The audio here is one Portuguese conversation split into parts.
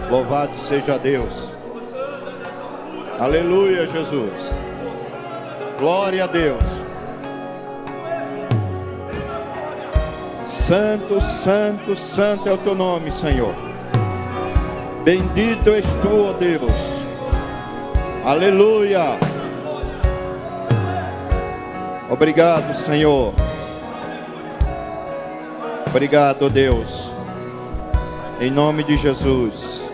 Louvado seja Deus. Aleluia, Jesus. Glória a Deus. Santo, santo, santo é o teu nome, Senhor. Bendito és tu, ó Deus. Aleluia. Obrigado, Senhor. Obrigado, ó Deus. Em nome de Jesus.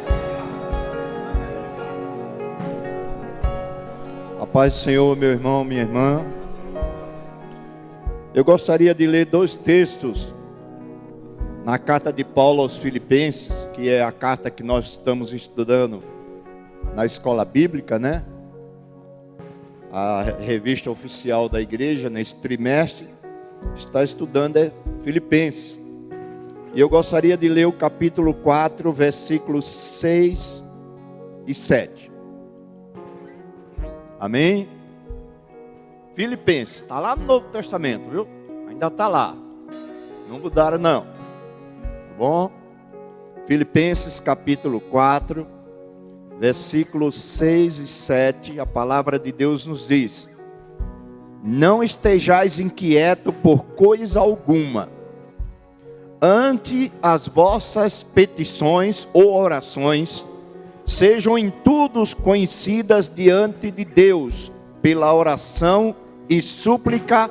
A paz do Senhor, meu irmão, minha irmã. Eu gostaria de ler dois textos na carta de Paulo aos Filipenses, que é a carta que nós estamos estudando na escola bíblica, né? A revista oficial da igreja, nesse trimestre, está estudando Filipenses. E eu gostaria de ler o capítulo 4, versículos 6 e 7. Amém? Filipenses, está lá no Novo Testamento, viu? Ainda está lá. Não mudaram não. Tá bom? Filipenses capítulo 4, versículos 6 e 7. A palavra de Deus nos diz: não estejais inquietos por coisa alguma, ante as vossas petições ou orações, sejam em tudo conhecidas diante de Deus, pela oração e súplica,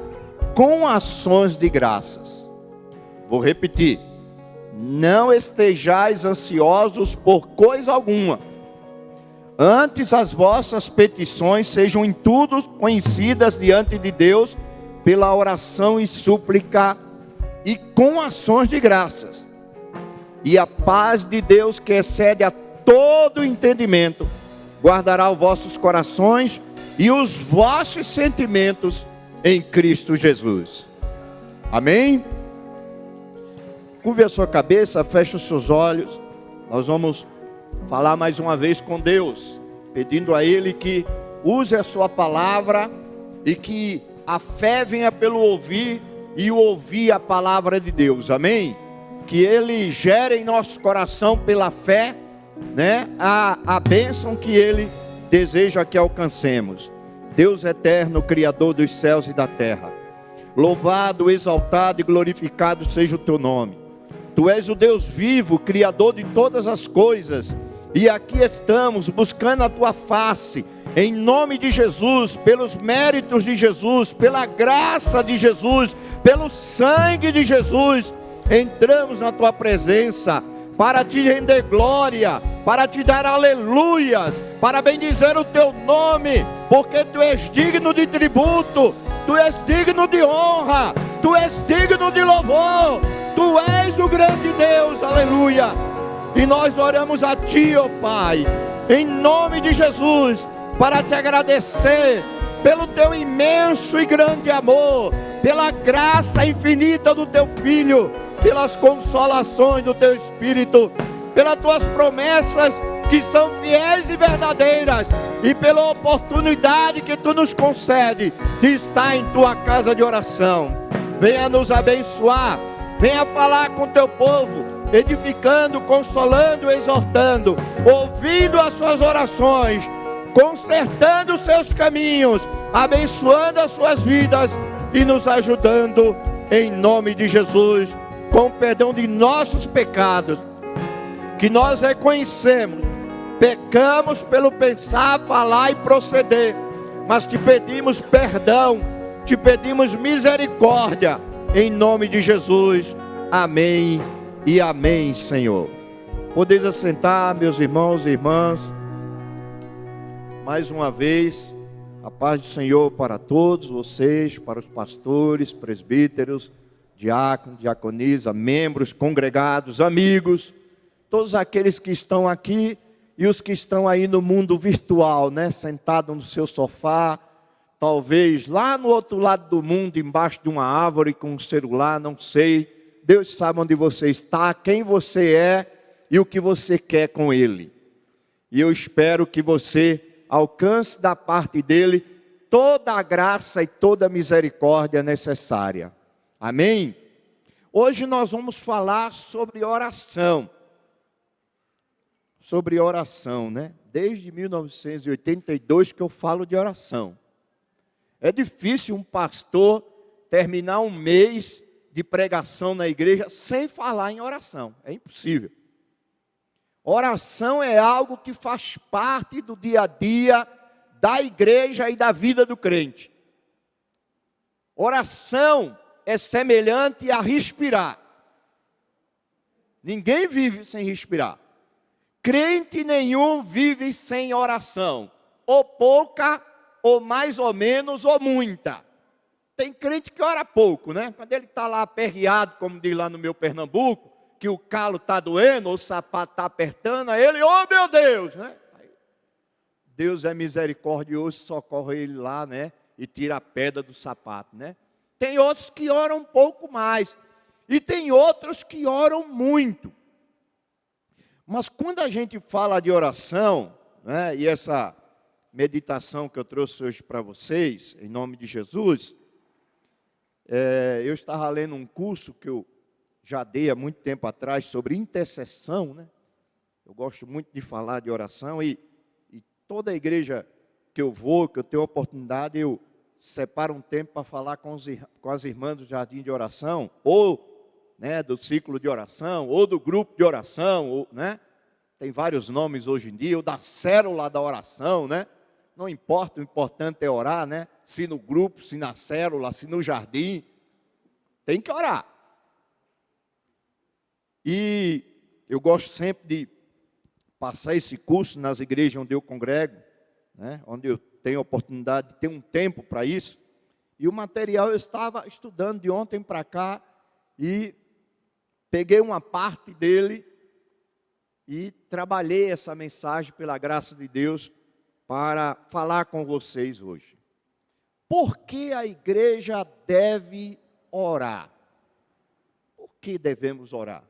com ações de graças. Vou repetir: não estejais ansiosos por coisa alguma, antes as vossas petições sejam em tudo conhecidas diante de Deus, pela oração e súplica, e com ações de graças. E a paz de Deus, que excede a todo entendimento, guardará os vossos corações e os vossos sentimentos em Cristo Jesus. Amém? Curve a sua cabeça, feche os seus olhos. Nós vamos falar mais uma vez com Deus, pedindo a Ele que use a sua palavra e que a fé venha pelo ouvir e o ouvir a palavra de Deus. Amém? Que Ele gere em nosso coração pela fé, né, a bênção que Ele deseja que alcancemos. Deus eterno, Criador dos céus e da terra, louvado, exaltado e glorificado seja o teu nome. Tu és o Deus vivo, Criador de todas as coisas, e aqui estamos buscando a tua face, em nome de Jesus, pelos méritos de Jesus, pela graça de Jesus, pelo sangue de Jesus. Entramos na tua presença para te render glória, para te dar aleluias, para bendizer o teu nome, porque tu és digno de tributo, tu és digno de honra, tu és digno de louvor, tu és o grande Deus, aleluia. E nós oramos a ti, ó Pai, em nome de Jesus, para te agradecer pelo teu imenso e grande amor, pela graça infinita do teu Filho, pelas consolações do teu Espírito, pelas tuas promessas que são fiéis e verdadeiras, e pela oportunidade que tu nos concede de estar em tua casa de oração. Venha nos abençoar, venha falar com teu povo, edificando, consolando, exortando, ouvindo as suas orações, consertando os seus caminhos, abençoando as suas vidas e nos ajudando em nome de Jesus, com o perdão de nossos pecados, que nós reconhecemos. Pecamos pelo pensar, falar e proceder, mas te pedimos perdão, te pedimos misericórdia, em nome de Jesus. Amém e amém, Senhor. Podeis assentar, meus irmãos e irmãs. Mais uma vez, a paz do Senhor para todos vocês, para os pastores, presbíteros, diáconos, diaconisa, membros, congregados, amigos, todos aqueles que estão aqui e os que estão aí no mundo virtual, né, sentados no seu sofá, talvez lá no outro lado do mundo, embaixo de uma árvore com um celular, não sei. Deus sabe onde você está, quem você é e o que você quer com Ele. E eu espero que você alcance da parte dEle toda a graça e toda a misericórdia necessária. Amém? Hoje nós vamos falar sobre oração. Sobre oração, né? Desde 1982 que eu falo de oração. É difícil um pastor terminar um mês de pregação na igreja sem falar em oração. É impossível. Oração é algo que faz parte do dia a dia da igreja e da vida do crente. Oração é semelhante a respirar. Ninguém vive sem respirar. Crente nenhum vive sem oração. Ou pouca, ou mais ou menos, ou muita. Tem crente que ora pouco, né? Quando ele está lá aperreado, como diz lá no meu Pernambuco, que o calo está doendo, ou o sapato está apertando, aí ele, oh meu Deus, né? Aí, Deus é misericordioso, socorre ele lá, né? E tira a pedra do sapato, né? Tem outros que oram um pouco mais. E tem outros que oram muito. Mas quando a gente fala de oração, né? E essa meditação que eu trouxe hoje para vocês, em nome de Jesus, eu estava lendo um curso que eu já dei há muito tempo atrás sobre intercessão, né? Eu gosto muito de falar de oração e toda a igreja que eu vou, que eu tenho oportunidade, eu separo um tempo para falar com as irmãs do Jardim de Oração, ou, né, do ciclo de oração, ou do grupo de oração, ou, né? Tem vários nomes hoje em dia, ou da célula da oração, né? Não importa, o importante é orar, né? Se no grupo, se na célula, se no jardim, tem que orar. E eu gosto sempre de passar esse curso nas igrejas onde eu congrego, né? Onde eu tenho a oportunidade de ter um tempo para isso. E o material eu estava estudando de ontem para cá e peguei uma parte dele e trabalhei essa mensagem pela graça de Deus para falar com vocês hoje. Por que a igreja deve orar? Por que devemos orar?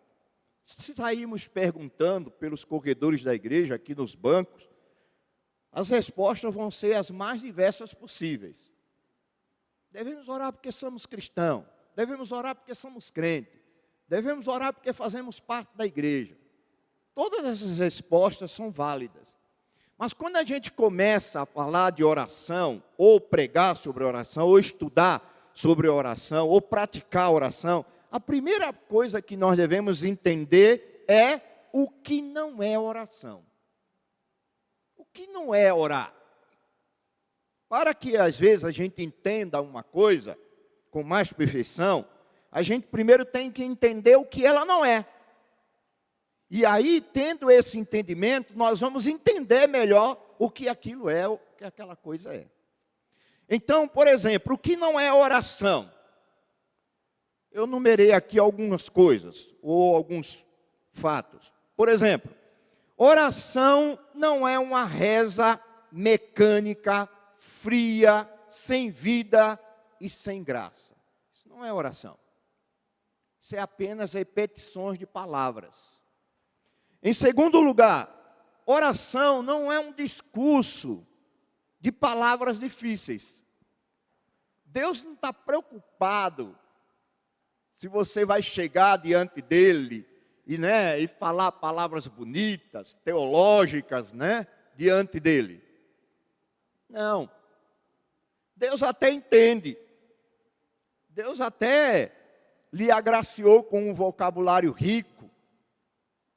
Se sairmos perguntando pelos corredores da igreja, aqui nos bancos, as respostas vão ser as mais diversas possíveis. Devemos orar porque somos cristãos. Devemos orar porque somos crentes. Devemos orar porque fazemos parte da igreja. Todas essas respostas são válidas. Mas quando a gente começa a falar de oração, ou pregar sobre oração, ou estudar sobre oração, ou praticar oração, a primeira coisa que nós devemos entender é o que não é oração. O que não é orar? Para que às vezes a gente entenda uma coisa com mais perfeição, a gente primeiro tem que entender o que ela não é. E aí, tendo esse entendimento, nós vamos entender melhor o que aquilo é, o que aquela coisa é. Então, por exemplo, o que não é oração? Eu numerei aqui algumas coisas, ou alguns fatos. Por exemplo, oração não é uma reza mecânica, fria, sem vida e sem graça. Isso não é oração. Isso é apenas repetições de palavras. Em segundo lugar, oração não é um discurso de palavras difíceis. Deus não está preocupado se você vai chegar diante dele e falar palavras bonitas, teológicas, né, diante dele. Não. Deus até entende. Deus até lhe agraciou com um vocabulário rico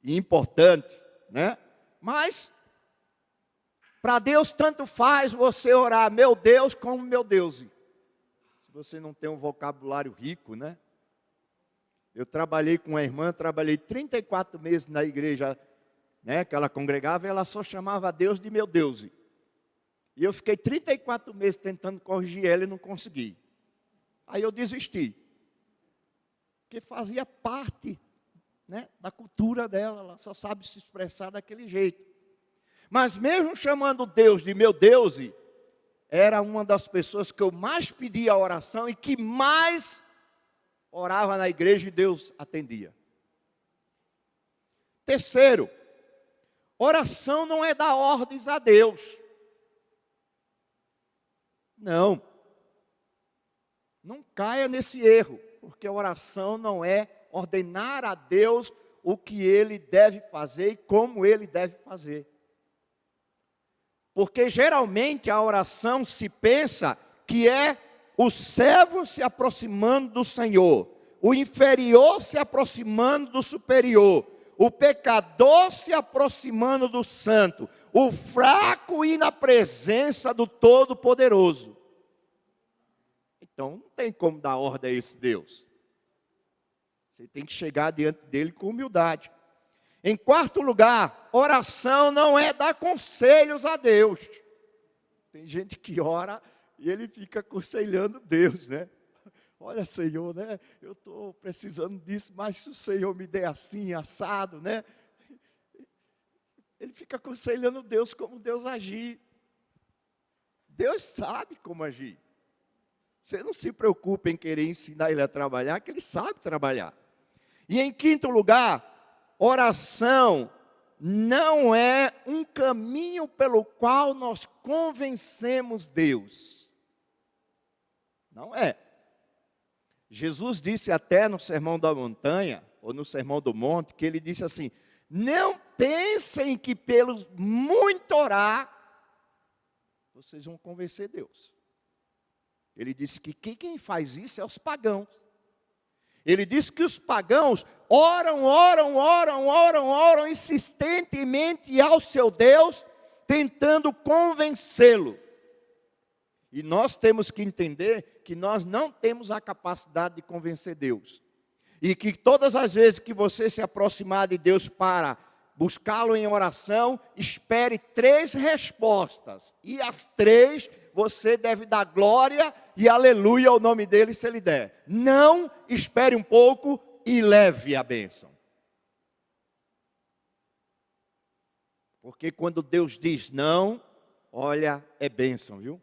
e importante, né? Mas para Deus tanto faz você orar, meu Deus, como meu Deus. Se você não tem um vocabulário rico, né? Eu trabalhei com uma irmã, trabalhei 34 meses na igreja, né, que ela congregava, e ela só chamava Deus de meu Deus. E eu fiquei 34 meses tentando corrigir ela e não consegui. Aí eu desisti. Porque fazia parte, né, da cultura dela, ela só sabe se expressar daquele jeito. Mas mesmo chamando Deus de meu Deus, era uma das pessoas que eu mais pedia oração e que mais orava na igreja e Deus atendia. Terceiro, oração não é dar ordens a Deus. Não caia nesse erro, porque oração não é ordenar a Deus o que ele deve fazer e como ele deve fazer. Porque geralmente a oração se pensa que é o servo se aproximando do Senhor, o inferior se aproximando do superior, o pecador se aproximando do santo, o fraco ir na presença do Todo-Poderoso. Então não tem como dar ordem a esse Deus. Você tem que chegar diante dele com humildade. Em quarto lugar, oração não é dar conselhos a Deus. Tem gente que ora e ele fica aconselhando Deus, né? Olha, Senhor, né? Eu estou precisando disso, mas se o Senhor me der assim, assado, né? Ele fica aconselhando Deus como Deus agir. Deus sabe como agir. Você não se preocupe em querer ensinar ele a trabalhar, que ele sabe trabalhar. E em quinto lugar, oração não é um caminho pelo qual nós convencemos Deus. Não é. Jesus disse até no Sermão da Montanha, ou no Sermão do Monte, que ele disse assim: não pensem que pelo muito orar, vocês vão convencer Deus. Ele disse que quem faz isso é os pagãos. Ele disse que os pagãos oram insistentemente ao seu Deus, tentando convencê-lo. E nós temos que entender que nós não temos a capacidade de convencer Deus. E que todas as vezes que você se aproximar de Deus para buscá-lo em oração, espere 3 respostas. E as 3 você deve dar glória e aleluia ao nome dele se ele der. Não, espere um pouco e leve a bênção. Porque quando Deus diz não, olha, é bênção, viu?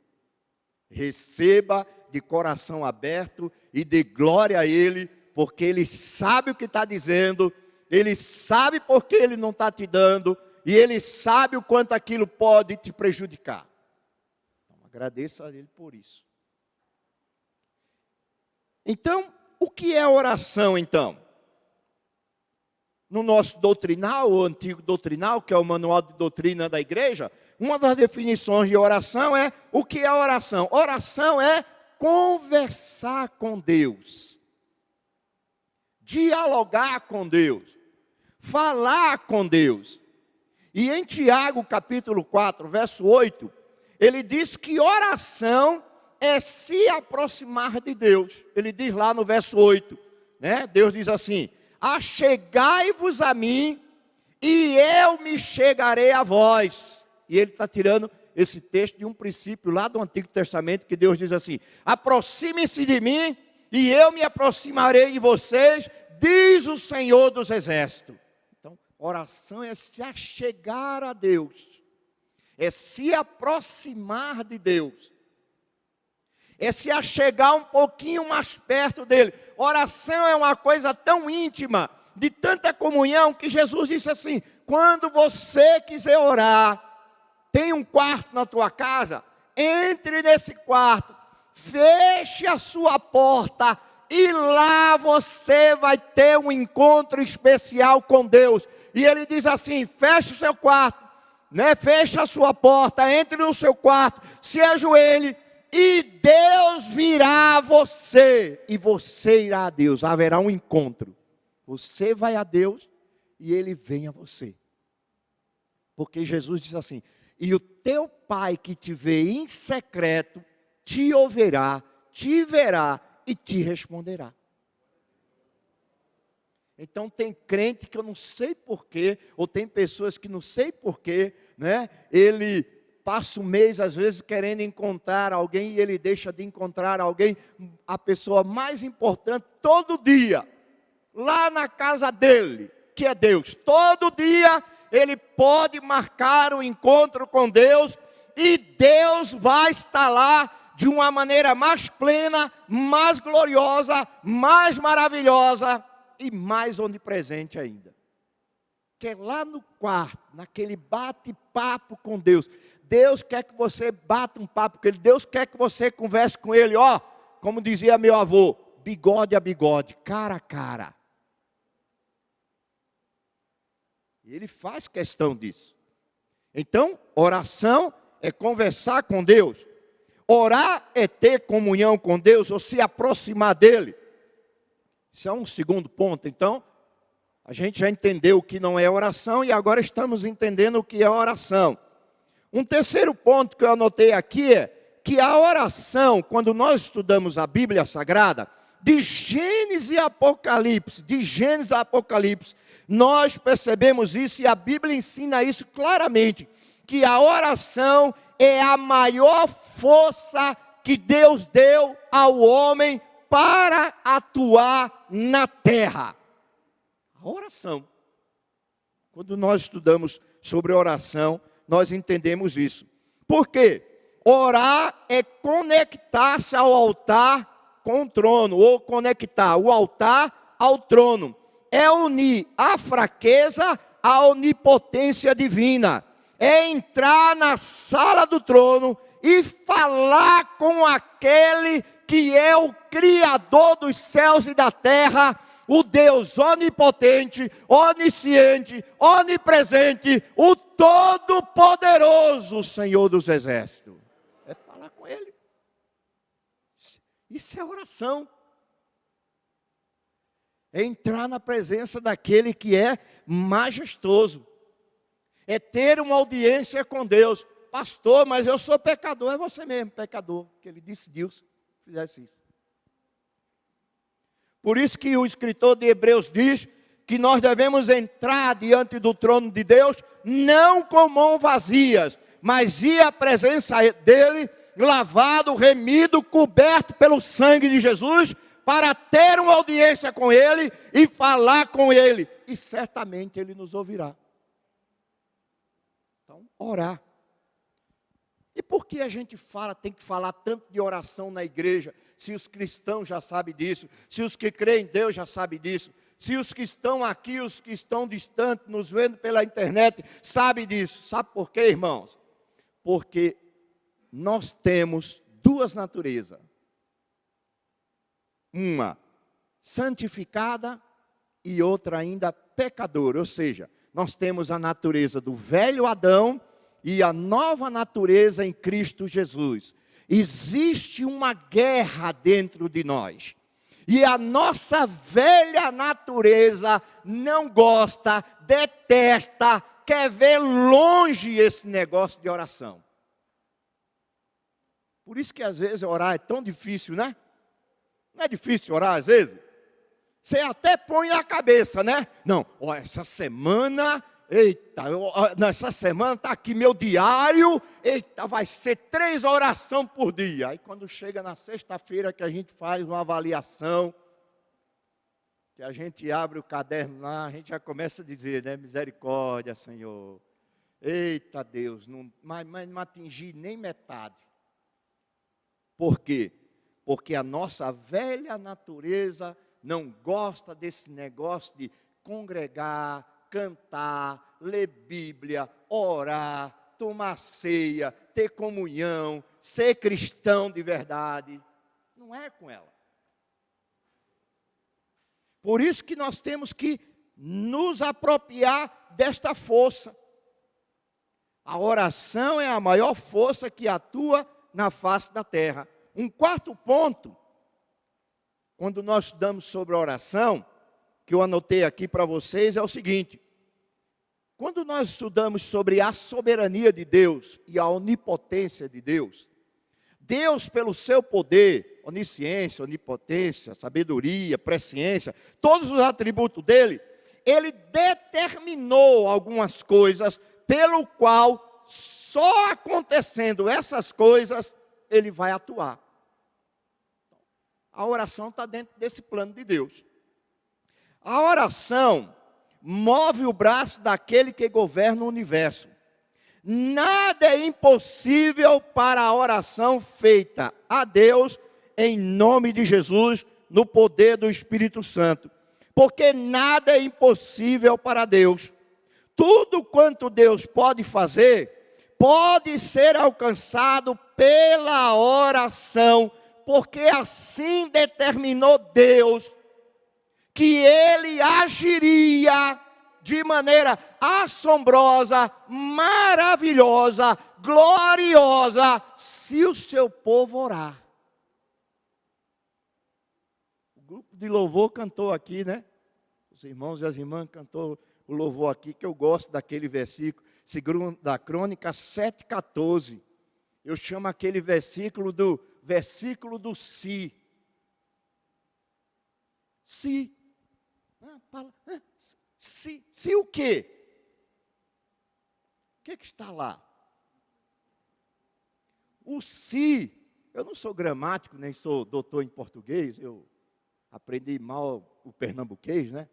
Receba de coração aberto e dê glória a ele, porque ele sabe o que está dizendo, ele sabe porque ele não está te dando, e ele sabe o quanto aquilo pode te prejudicar. Então, agradeça a ele por isso. Então, o que é oração, então? No nosso doutrinal, o antigo doutrinal, que é o manual de doutrina da igreja, uma das definições de oração é, o que é oração? Oração é conversar com Deus, dialogar com Deus, falar com Deus. E em Tiago, capítulo 4, verso 8, ele diz que oração é se aproximar de Deus. Ele diz lá no verso 8, né? Deus diz assim: achegai-vos a mim, e eu me chegarei a vós. E ele está tirando esse texto de um princípio lá do Antigo Testamento, que Deus diz assim: aproximem-se de mim, e eu me aproximarei de vocês, diz o Senhor dos Exércitos. Então, oração é se achegar a Deus, é se aproximar de Deus, é se achegar um pouquinho mais perto dele. Oração é uma coisa tão íntima, de tanta comunhão, que Jesus disse assim: quando você quiser orar, tem um quarto na tua casa, entre nesse quarto, feche a sua porta, e lá você vai ter um encontro especial com Deus. E ele diz assim: feche o seu quarto, né? Feche a sua porta, entre no seu quarto, se ajoelhe, e Deus virá a você, e você irá a Deus. Haverá um encontro. Você vai a Deus, e Ele vem a você. Porque Jesus diz assim: e o teu Pai que te vê em secreto, te ouvirá, te verá e te responderá. Então tem crente que eu não sei porquê, ou tem pessoas que não sei porquê, né? Ele passa um mês às vezes querendo encontrar alguém, e ele deixa de encontrar alguém, a pessoa mais importante, todo dia, lá na casa dele, que é Deus. Todo dia ele pode marcar um encontro com Deus, e Deus vai estar lá de uma maneira mais plena, mais gloriosa, mais maravilhosa e mais onipresente ainda. Que é lá no quarto, naquele bate-papo com Deus. Deus quer que você bata um papo com Ele, Deus quer que você converse com Ele, ó, como dizia meu avô, bigode a bigode, cara a cara. E ele faz questão disso. Então, oração é conversar com Deus. Orar é ter comunhão com Deus ou se aproximar dele. Isso é um segundo ponto. Então, a gente já entendeu o que não é oração e agora estamos entendendo o que é oração. Um terceiro ponto que eu anotei aqui é que a oração, quando nós estudamos a Bíblia Sagrada, de Gênesis a Apocalipse, nós percebemos isso e a Bíblia ensina isso claramente, que a oração é a maior força que Deus deu ao homem para atuar na terra. A oração. Quando nós estudamos sobre oração, nós entendemos isso. Por quê? Orar é conectar-se ao altar com o trono, ou conectar o altar ao trono. É unir a fraqueza à onipotência divina. É entrar na sala do trono e falar com aquele que é o Criador dos céus e da terra, o Deus onipotente, onisciente, onipresente, o Todo-Poderoso, Senhor dos Exércitos. É falar com Ele. Isso é oração. É entrar na presença daquele que é majestoso. É ter uma audiência com Deus. Pastor, mas eu sou pecador. É você mesmo, pecador, que ele decidiu que fizesse isso. Por isso que o escritor de Hebreus diz que nós devemos entrar diante do trono de Deus, não com mãos vazias, mas ir à presença dele, lavado, remido, coberto pelo sangue de Jesus, para ter uma audiência com ele e falar com ele. E certamente ele nos ouvirá. Então, orar. E por que a gente tem que falar tanto de oração na igreja, se os cristãos já sabem disso, se os que creem em Deus já sabem disso, se os que estão aqui, os que estão distantes, nos vendo pela internet, sabem disso. Sabe por quê, irmãos? Porque nós temos duas naturezas. Uma santificada e outra ainda pecadora. Ou seja, nós temos a natureza do velho Adão e a nova natureza em Cristo Jesus. Existe uma guerra dentro de nós. E a nossa velha natureza não gosta, detesta, quer ver longe esse negócio de oração. Por isso que às vezes orar é tão difícil, né? Não é difícil orar às vezes? Você até põe na cabeça, né? Não, ó, essa semana... Eita, nessa semana está aqui meu diário, eita, vai ser 3 orações por dia. Aí quando chega na sexta-feira que a gente faz uma avaliação, que a gente abre o caderno lá, a gente já começa a dizer, né, misericórdia, Senhor. Eita Deus, mas não atingi nem metade. Por quê? Porque a nossa velha natureza não gosta desse negócio de congregar, cantar, ler Bíblia, orar, tomar ceia, ter comunhão, ser cristão de verdade. Não é com ela. Por isso que nós temos que nos apropriar desta força. A oração é a maior força que atua na face da terra. Um quarto ponto, quando nós estudamos sobre a oração, que eu anotei aqui para vocês, é o seguinte: quando nós estudamos sobre a soberania de Deus e a onipotência de Deus, Deus, pelo seu poder, onisciência, onipotência, sabedoria, presciência, todos os atributos dele, ele determinou algumas coisas pelo qual, só acontecendo essas coisas, ele vai atuar. A oração está dentro desse plano de Deus. A oração move o braço daquele que governa o universo. Nada é impossível para a oração feita a Deus em nome de Jesus, no poder do Espírito Santo. Porque nada é impossível para Deus. Tudo quanto Deus pode fazer, pode ser alcançado pela oração, porque assim determinou Deus que ele agiria de maneira assombrosa, maravilhosa, gloriosa, se o seu povo orar. O grupo de louvor cantou aqui, né? Os irmãos e as irmãs cantou o louvor aqui, que eu gosto daquele versículo, segundo da Crônica 7,14. Eu chamo aquele versículo do se. Se. Se o quê? O que está lá? O se. Eu não sou gramático, nem sou doutor em português, eu aprendi mal o pernambuquês, né?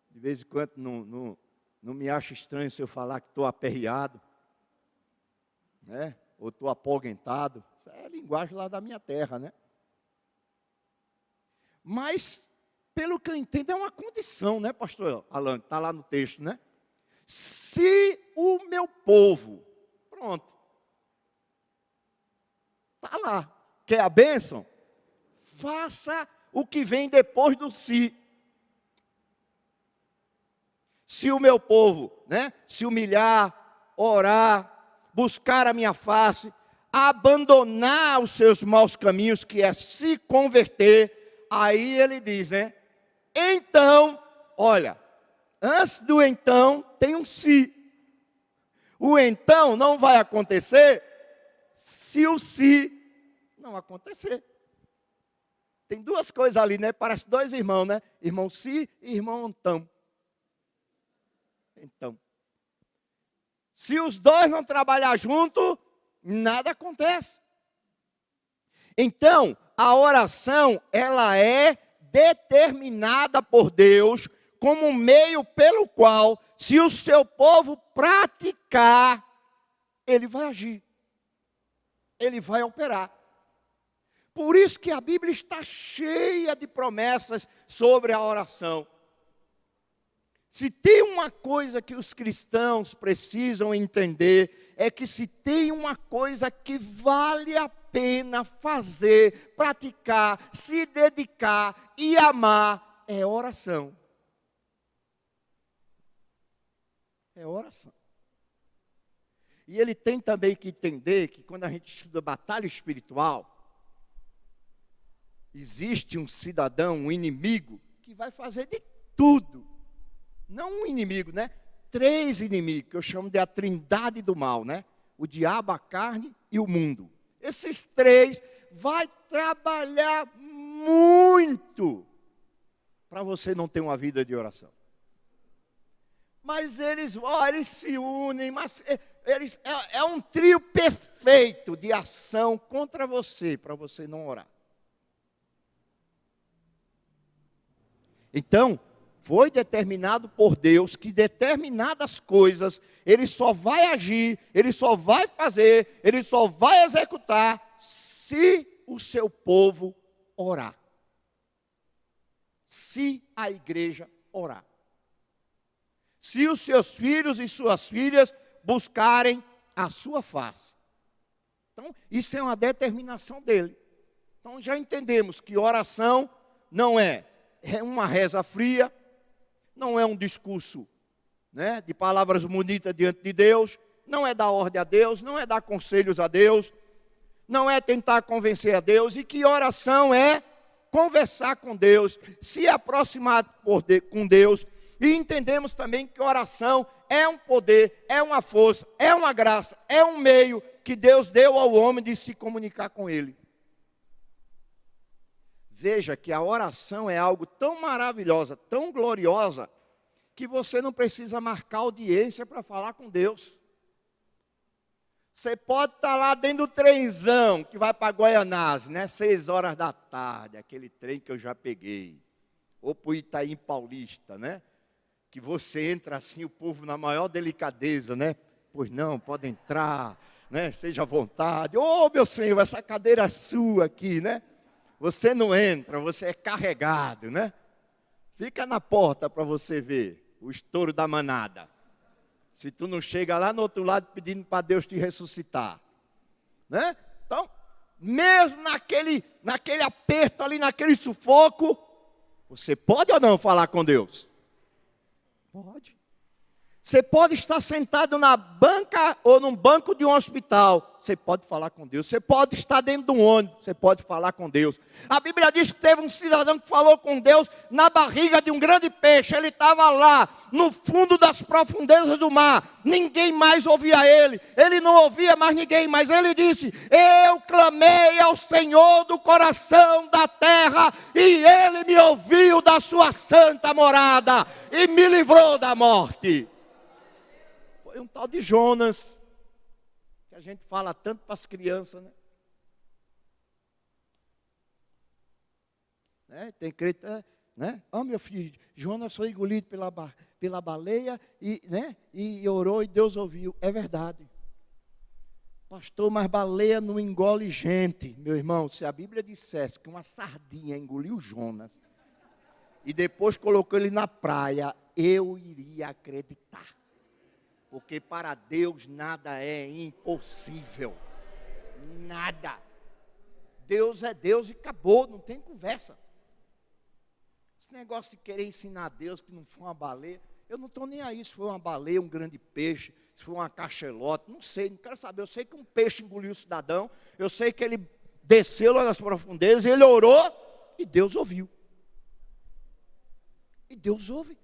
De vez em quando não me acho estranho se eu falar que estou aperreado, né? Ou estou apoguentado. Isso é a linguagem lá da minha terra, né? Mas, pelo que eu entendo, é uma condição, né, pastor Alan? Está lá no texto, né? Se o meu povo, pronto. Está lá. Quer a bênção? Faça o que vem depois do se. Se o meu povo, né, se humilhar, orar, buscar a minha face, abandonar os seus maus caminhos, que é se converter, aí ele diz, né? Então, olha, antes do então tem um se. O então não vai acontecer se o se não acontecer. Tem duas coisas ali, né? Parece dois irmãos, né? Irmão se e irmão então. Então, se os dois não trabalhar junto, nada acontece. Então, a oração, ela é determinada por Deus como um meio pelo qual, se o seu povo praticar, ele vai agir. Ele vai operar. Por isso que a Bíblia está cheia de promessas sobre a oração. Se tem uma coisa que os cristãos precisam entender, é que se tem uma coisa que vale a pena fazer, praticar, se dedicar e amar, é oração. É oração. E ele tem também que entender que quando a gente estuda batalha espiritual, existe um cidadão, um inimigo, que vai fazer de tudo. Não um inimigo, né? 3 inimigos, que eu chamo de a trindade do mal, né? O diabo, a carne e o mundo. Esses 3 vai trabalhar muito para você não ter uma vida de oração. Mas eles se unem, mas é um trio perfeito de ação contra você, para você não orar. Então, foi determinado por Deus que determinadas coisas Ele só vai agir, Ele só vai fazer, Ele só vai executar se o seu povo orar. Se a igreja orar. Se os seus filhos e suas filhas buscarem a sua face. Então, isso é uma determinação dele. Então, já entendemos que oração não é uma reza fria, não é um discurso, né, de palavras bonitas diante de Deus, não é dar ordem a Deus, não é dar conselhos a Deus, não é tentar convencer a Deus, e que oração é conversar com Deus, se aproximar com Deus, e entendemos também que oração é um poder, é uma força, é uma graça, é um meio que Deus deu ao homem de se comunicar com Ele. Veja que a oração é algo tão maravilhosa, tão gloriosa, que você não precisa marcar audiência para falar com Deus. Você pode estar lá dentro do trenzão que vai para Goianás, né? 6 horas da tarde, aquele trem que eu já peguei. Ou para o Itaim Paulista, né? Que você entra assim, o povo na maior delicadeza, né? Pois não, pode entrar, né? Seja à vontade. Ô, meu Senhor, essa cadeira é sua aqui, né? Você não entra, você é carregado, né? Fica na porta para você ver o estouro da manada. Se tu não chega lá no outro lado pedindo para Deus te ressuscitar, né? Então, mesmo naquele aperto ali, naquele sufoco, você pode ou não falar com Deus? Pode. Você pode estar sentado na banca ou num banco de um hospital. Você pode falar com Deus. Você pode estar dentro de um ônibus. Você pode falar com Deus. A Bíblia diz que teve um cidadão que falou com Deus na barriga de um grande peixe. Ele estava lá, no fundo das profundezas do mar. Ninguém mais ouvia ele. Ele não ouvia mais ninguém. Mas ele disse: eu clamei ao Senhor do coração da terra. E ele me ouviu da sua santa morada. E me livrou da morte. Foi um tal de Jonas, que a gente fala tanto para as crianças, né? Tem crente, né? Oh, meu filho, Jonas foi engolido pela baleia e, né? E orou e Deus ouviu. É verdade. Pastor, mas baleia não engole gente. Meu irmão, se a Bíblia dissesse que uma sardinha engoliu Jonas e depois colocou ele na praia, eu iria acreditar. Porque para Deus nada é impossível. Nada. Deus é Deus e acabou, não tem conversa. Esse negócio de querer ensinar a Deus que não foi uma baleia, eu não estou nem aí se foi uma baleia, um grande peixe, se foi uma cachalote, não sei, não quero saber. Eu sei que um peixe engoliu o cidadão, eu sei que ele desceu lá nas profundezas, ele orou e Deus ouviu. E Deus ouve.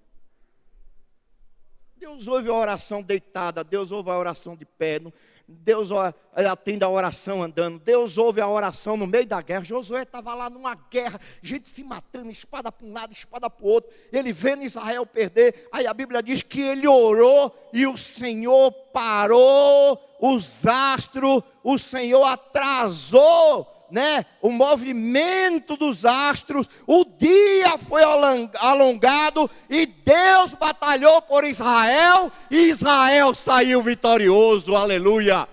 Deus ouve a oração deitada, Deus ouve a oração de pé, Deus atende a oração andando, Deus ouve a oração no meio da guerra. Josué estava lá numa guerra, gente se matando, espada para um lado, espada para o outro, ele vendo Israel perder. Aí a Bíblia diz que ele orou e o Senhor parou os astros, o Senhor atrasou, né, o movimento dos astros, o dia foi alongado e Deus batalhou por Israel e Israel saiu vitorioso, aleluia.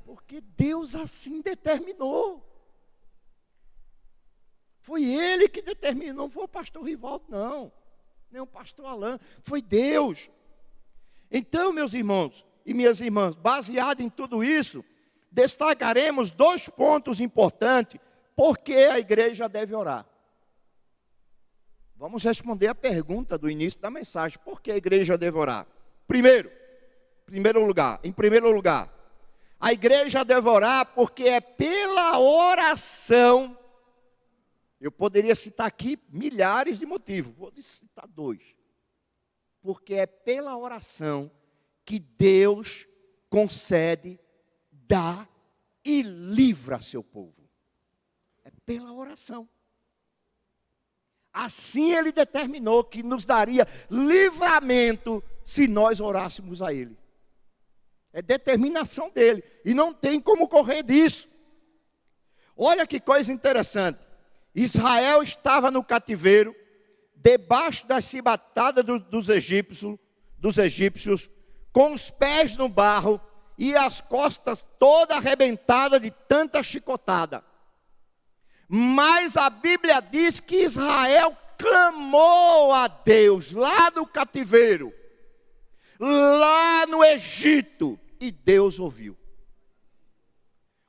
Porque Deus assim determinou. Foi Ele que determinou, não foi o pastor Rivaldo não, nem o pastor Alain, foi Deus. Então, meus irmãos e minhas irmãs, baseado em tudo isso, destacaremos 2 pontos importantes, porque a igreja deve orar. Vamos responder a pergunta do início da mensagem, por que a igreja deve orar? Em primeiro lugar, a igreja deve orar porque é pela oração. Eu poderia citar aqui milhares de motivos, vou citar 2. Porque é pela oração que Deus concede, dá e livra seu povo. É pela oração. Assim ele determinou que nos daria livramento se nós orássemos a ele. É determinação dele. E não tem como correr disso. Olha que coisa interessante. Israel estava no cativeiro, debaixo das cibatadas dos egípcios, com os pés no barro, e as costas toda arrebentada de tanta chicotada. Mas a Bíblia diz que Israel clamou a Deus lá no cativeiro, lá no Egito, e Deus ouviu.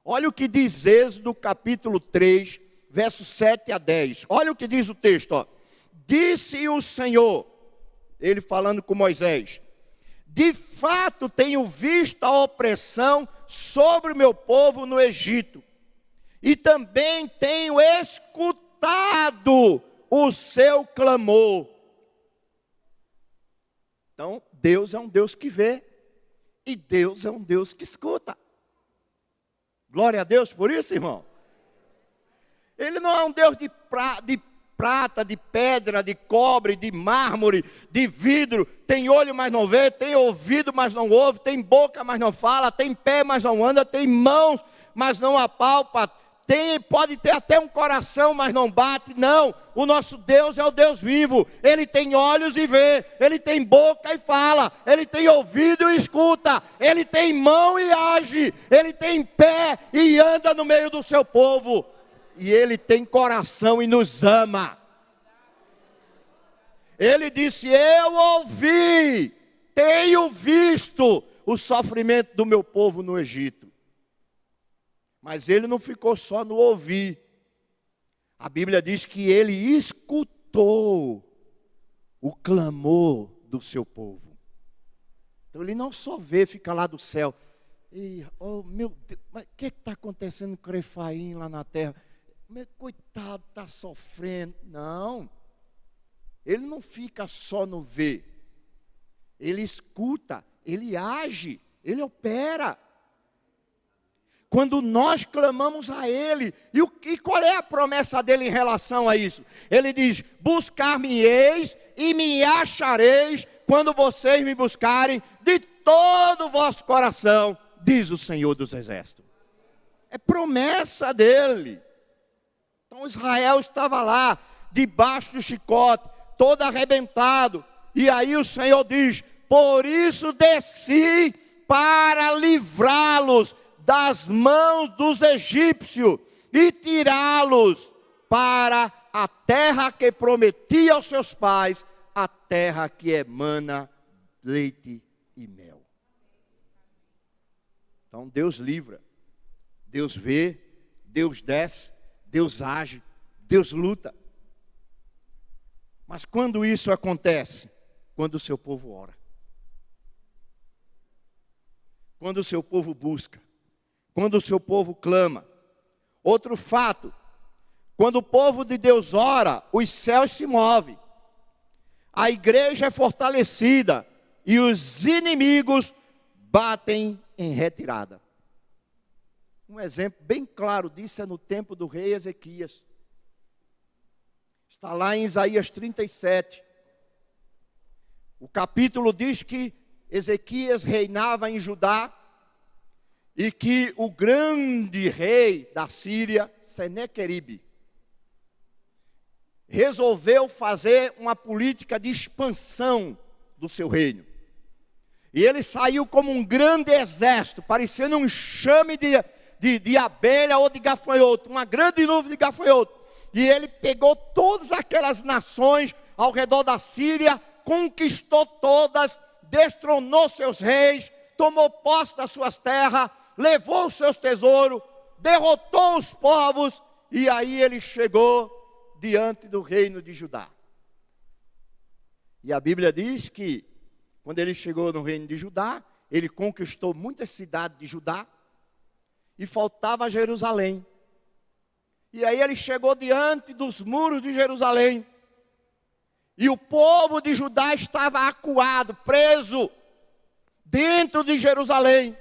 Olha o que diz Êxodo capítulo 3, versos 7 a 10. Olha o que diz o texto, ó. Disse o Senhor, ele falando com Moisés: de fato tenho visto a opressão sobre o meu povo no Egito, e também tenho escutado o seu clamor. Então, Deus é um Deus que vê, e Deus é um Deus que escuta. Glória a Deus por isso, irmão. Ele não é um Deus de prata, de pedra, de cobre, de mármore, de vidro. Tem olho, mas não vê, tem ouvido, mas não ouve, tem boca, mas não fala, tem pé, mas não anda, tem mãos, mas não apalpa, pode ter até um coração, mas não bate. Não, o nosso Deus é o Deus vivo. Ele tem olhos e vê, ele tem boca e fala, ele tem ouvido e escuta, ele tem mão e age, ele tem pé e anda no meio do seu povo. E ele tem coração e nos ama. Ele disse: eu ouvi, tenho visto o sofrimento do meu povo no Egito. Mas ele não ficou só no ouvir. A Bíblia diz que ele escutou o clamor do seu povo. Então ele não só vê, fica lá do céu. E, oh meu Deus, mas o que está acontecendo com Refaim lá na terra? Meu coitado, está sofrendo. Não. Ele não fica só no ver. Ele escuta, ele age, ele opera. Quando nós clamamos a Ele, e qual é a promessa dele em relação a isso? Ele diz, buscar-me-eis e me achareis, quando vocês me buscarem de todo o vosso coração, diz o Senhor dos Exércitos. É promessa dele. Então Israel estava lá, debaixo do chicote, todo arrebentado, e aí o Senhor diz, por isso desci para livrá-los das mãos dos egípcios e tirá-los para a terra que prometi aos seus pais, a terra que emana leite e mel. Então Deus livra, Deus vê, Deus desce, Deus age, Deus luta. Mas quando isso acontece? Quando o seu povo ora. Quando o seu povo busca. Quando o seu povo clama. Outro fato, quando o povo de Deus ora, os céus se movem. A igreja é fortalecida e os inimigos batem em retirada. Um exemplo bem claro disso é no tempo do rei Ezequias. Está lá em Isaías 37. O capítulo diz que Ezequias reinava em Judá e que o grande rei da Síria, Senequeribe, resolveu fazer uma política de expansão do seu reino. E ele saiu como um grande exército, parecendo um enxame de abelha ou de gafanhoto, uma grande nuvem de gafanhoto. E ele pegou todas aquelas nações ao redor da Síria, conquistou todas, destronou seus reis, tomou posse das suas terras, levou os seus tesouros, derrotou os povos, e aí ele chegou diante do reino de Judá. E a Bíblia diz que, quando ele chegou no reino de Judá, ele conquistou muitas cidades de Judá, e faltava Jerusalém. E aí ele chegou diante dos muros de Jerusalém, e o povo de Judá estava acuado, preso, dentro de Jerusalém.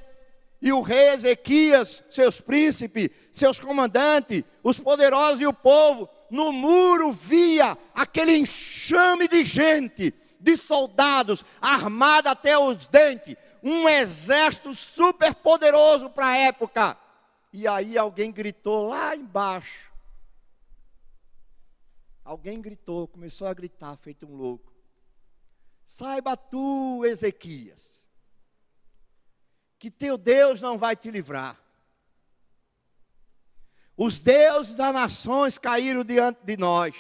E o rei Ezequias, seus príncipes, seus comandantes, os poderosos e o povo, no muro via aquele enxame de gente, de soldados, armado até os dentes, um exército super poderoso para a época. E aí alguém gritou lá embaixo. Alguém gritou, começou a gritar, feito um louco. Saiba tu, Ezequias, que teu Deus não vai te livrar. Os deuses das nações caíram diante de nós.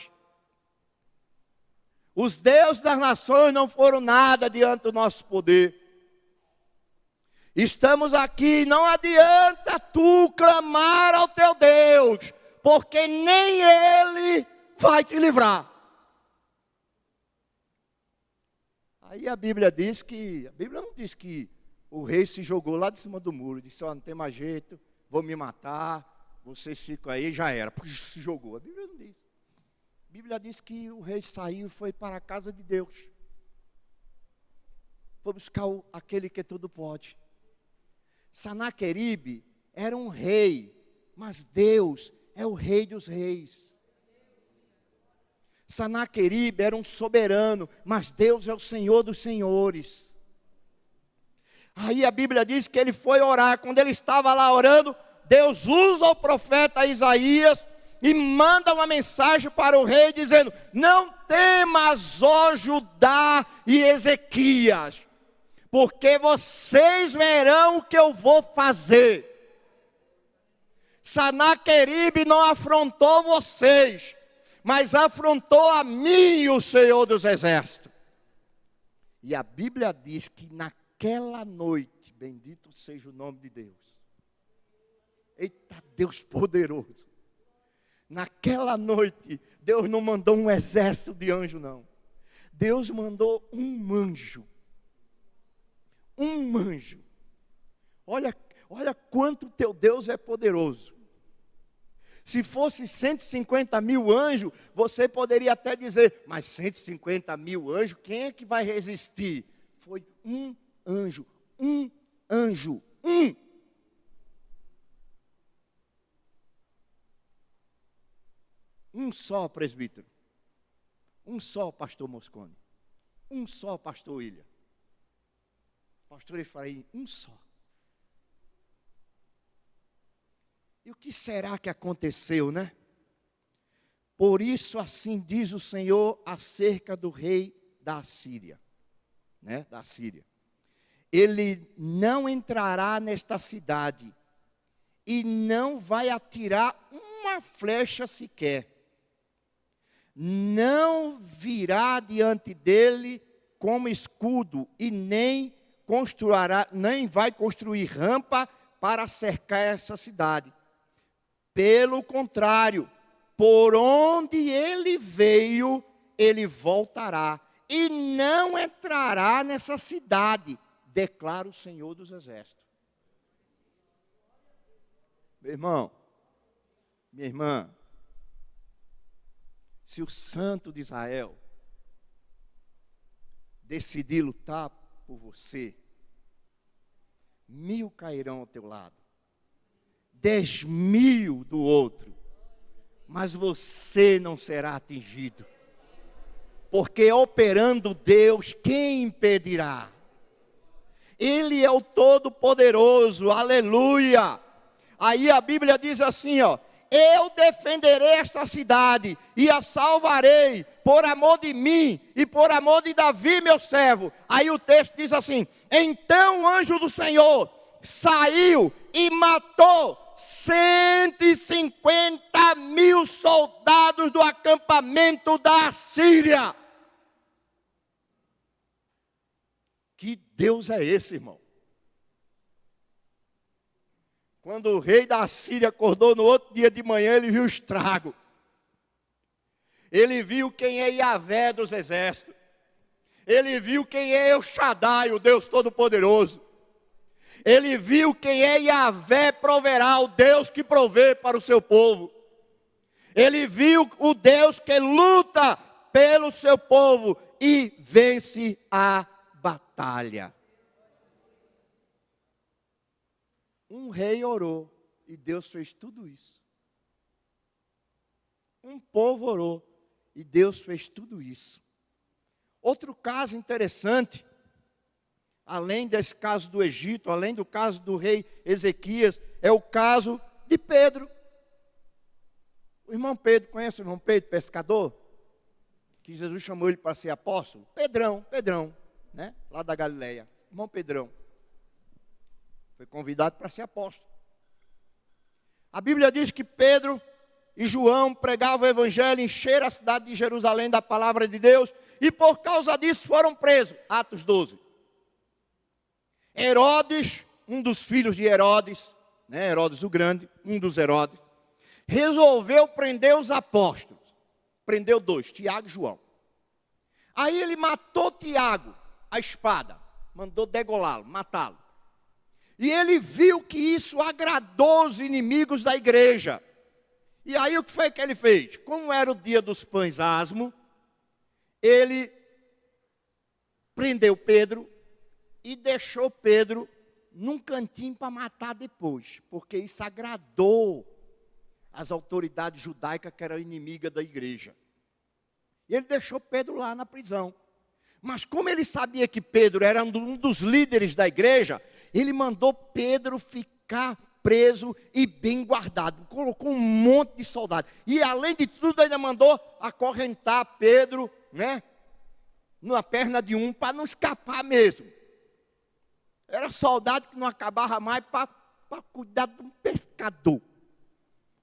Os deuses das nações não foram nada diante do nosso poder. Estamos aqui, não adianta tu clamar ao teu Deus, porque nem Ele vai te livrar. Aí a Bíblia não diz que o rei se jogou lá de cima do muro, disse, não tem mais jeito, vou me matar, vocês ficam aí, já era. Se jogou, a Bíblia não diz. A Bíblia diz que o rei saiu e foi para a casa de Deus. Foi buscar aquele que tudo pode. Senaqueribe era um rei, mas Deus é o rei dos reis. Senaqueribe era um soberano, mas Deus é o Senhor dos senhores. Aí a Bíblia diz que ele foi orar. Quando ele estava lá orando, Deus usa o profeta Isaías e manda uma mensagem para o rei dizendo, não temas, ó Judá e Ezequias, porque vocês verão o que eu vou fazer. Senaqueribe não afrontou vocês, mas afrontou a mim, o Senhor dos Exércitos. E a Bíblia diz que naquela noite, bendito seja o nome de Deus. Eita, Deus poderoso. Naquela noite, Deus não mandou um exército de anjo, não. Deus mandou um anjo. Um anjo. Olha quanto teu Deus é poderoso. Se fosse 150 mil anjos, você poderia até dizer, mas 150 mil anjos, quem é que vai resistir? Foi um anjo, um anjo, um. Um só, presbítero. Um só, pastor Moscone. Um só, pastor William. Pastor Efraim, um só. E o que será que aconteceu, né? Por isso assim diz o Senhor acerca do rei da Síria, né? Da Síria. Ele não entrará nesta cidade e não vai atirar uma flecha sequer. Não virá diante dele como escudo e nem vai construir rampa para cercar essa cidade. Pelo contrário, por onde ele veio, ele voltará e não entrará nessa cidade, declara o Senhor dos Exércitos. Meu irmão, minha irmã, se o Santo de Israel decidir lutar por você, 1000 cairão ao teu lado, 10.000 do outro, mas você não será atingido, porque operando Deus, quem impedirá? Ele é o Todo-Poderoso, aleluia. Aí a Bíblia diz assim, ó: eu defenderei esta cidade e a salvarei por amor de mim e por amor de Davi, meu servo. Aí o texto diz assim: então o anjo do Senhor saiu e matou 150 mil soldados do acampamento da Síria. Que Deus é esse, irmão? Quando o rei da Síria acordou no outro dia de manhã, ele viu o estrago. Ele viu quem é Yahvé dos exércitos. Ele viu quem é El Shaddai, o Deus Todo-Poderoso. Ele viu quem é Yahvé proverá, o Deus que provê para o seu povo. Ele viu o Deus que luta pelo seu povo e vence a batalha. Um rei orou e Deus fez tudo isso. Um povo orou e Deus fez tudo isso. Outro caso interessante, além desse caso do Egito, além do caso do rei Ezequias, é o caso de Pedro. O irmão Pedro, conhece o irmão Pedro, pescador? Que Jesus chamou ele para ser apóstolo? Pedrão, né? Lá da Galileia. Irmão Pedrão. Foi convidado para ser apóstolo. A Bíblia diz que Pedro e João pregavam o evangelho, encheram a cidade de Jerusalém da palavra de Deus, e por causa disso foram presos. Atos 12. Herodes, um dos filhos de Herodes, né, Herodes o Grande, um dos Herodes, resolveu prender os apóstolos. Prendeu 2, Tiago e João. Aí ele matou Tiago, a espada, mandou degolá-lo, matá-lo. E ele viu que isso agradou os inimigos da igreja. E aí o que foi que ele fez? Como era o dia dos pães asmos, ele prendeu Pedro e deixou Pedro num cantinho para matar depois, porque isso agradou as autoridades judaicas que eram inimigas da igreja. E ele deixou Pedro lá na prisão. Mas como ele sabia que Pedro era um dos líderes da igreja, ele mandou Pedro ficar preso e bem guardado. Colocou um monte de soldados. E além de tudo ainda mandou acorrentar Pedro, né, na perna de um, para não escapar mesmo. Era soldado que não acabava mais para cuidar de um pescador.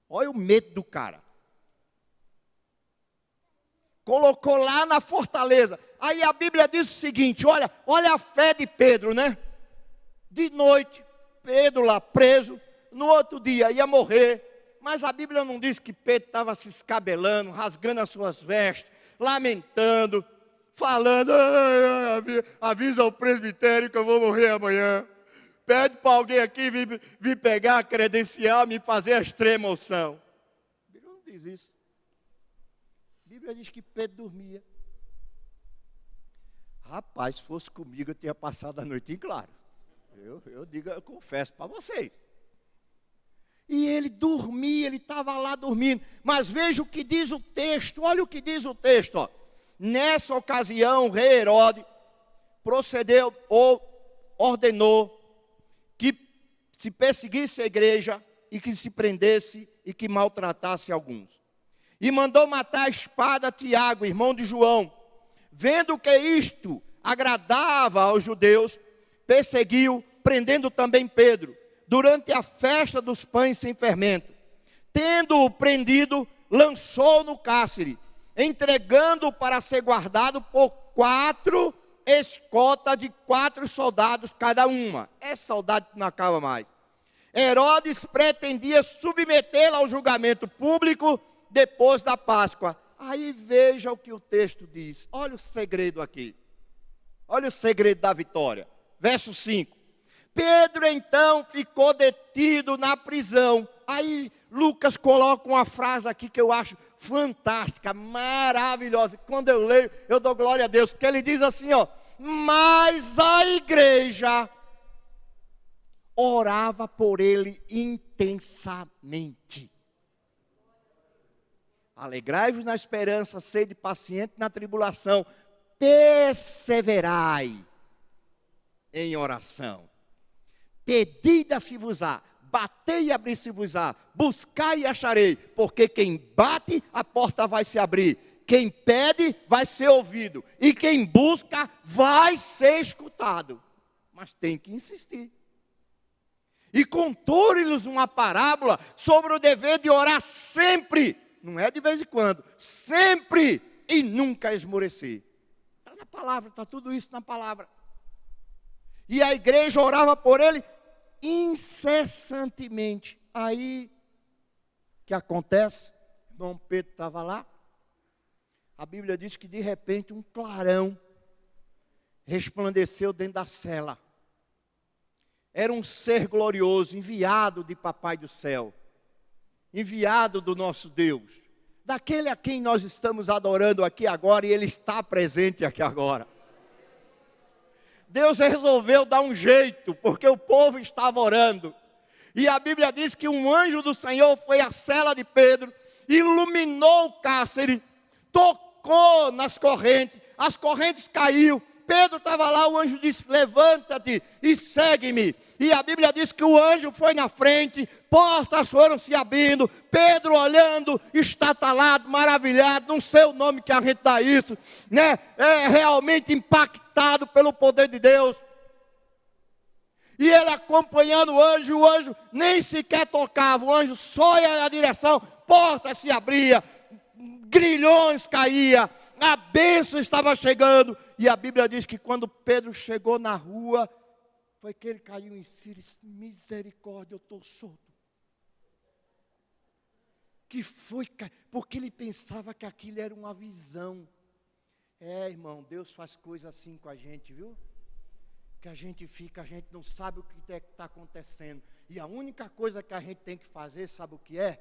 Olha o medo do cara. Colocou lá na fortaleza. Aí a Bíblia diz o seguinte, olha a fé de Pedro, né? De noite, Pedro lá preso, no outro dia ia morrer. Mas a Bíblia não diz que Pedro estava se escabelando, rasgando as suas vestes, lamentando, falando, avisa ao presbitério que eu vou morrer amanhã. Pede para alguém aqui vir pegar a credencial, me fazer a extrema unção. A Bíblia não diz isso. A Bíblia diz que Pedro dormia. Rapaz, se fosse comigo, eu tinha passado a noite em claro. Eu confesso para vocês. E ele dormia, ele estava lá dormindo. Mas veja o que diz o texto, olha o que diz o texto. Ó. Nessa ocasião, o rei Herodes procedeu ou ordenou que se perseguisse a igreja e que se prendesse e que maltratasse alguns. E mandou matar a espada Tiago, irmão de João. Vendo que isto agradava aos judeus, perseguiu, prendendo também Pedro, durante a festa dos pães sem fermento. Tendo-o prendido, lançou no cárcere, entregando-o para ser guardado por 4 escoltas de 4 soldados cada uma. É soldado que não acaba mais. Herodes pretendia submetê-lo ao julgamento público depois da Páscoa. Aí veja o que o texto diz. Olha o segredo aqui. Olha o segredo da vitória. Verso 5. Pedro então ficou detido na prisão. Aí Lucas coloca uma frase aqui que eu acho fantástica, maravilhosa. Quando eu leio, eu dou glória a Deus. Porque ele diz assim, ó. Mas a igreja orava por ele intensamente. Alegrai-vos na esperança, sede paciente na tribulação, perseverai em oração. Pedi se vos há, batei e abri-se vos há, buscai e acharei, porque quem bate, a porta vai se abrir, quem pede, vai ser ouvido, e quem busca, vai ser escutado. Mas tem que insistir. E contou-lhes uma parábola sobre o dever de orar sempre. Não é de vez em quando, sempre e nunca esmorecer. Está na palavra, está tudo isso na palavra. E a igreja orava por ele incessantemente. Aí, o que acontece? O irmão Pedro estava lá. A Bíblia diz que de repente um clarão resplandeceu dentro da cela. Era um ser glorioso, enviado de Papai do céu. Enviado do nosso Deus, daquele a quem nós estamos adorando aqui agora, e Ele está presente aqui agora. Deus resolveu dar um jeito, porque o povo estava orando, e a Bíblia diz que um anjo do Senhor foi à cela de Pedro, iluminou o cárcere, tocou nas correntes, as correntes caíram, Pedro estava lá, o anjo disse, levanta-te e segue-me. E a Bíblia diz que o anjo foi na frente, portas foram se abrindo, Pedro olhando, estatalado, maravilhado, não sei o nome que a gente dá isso, né? É realmente impactado pelo poder de Deus. E ele acompanhando o anjo nem sequer tocava, o anjo só ia na direção, portas se abria, grilhões caía, a bênção estava chegando. E a Bíblia diz que quando Pedro chegou na rua, foi que ele caiu em si e disse, misericórdia, eu estou solto. Que foi, porque ele pensava que aquilo era uma visão. É, irmão, Deus faz coisas assim com a gente, viu? Que a gente não sabe o que está acontecendo. E a única coisa que a gente tem que fazer, sabe o que é?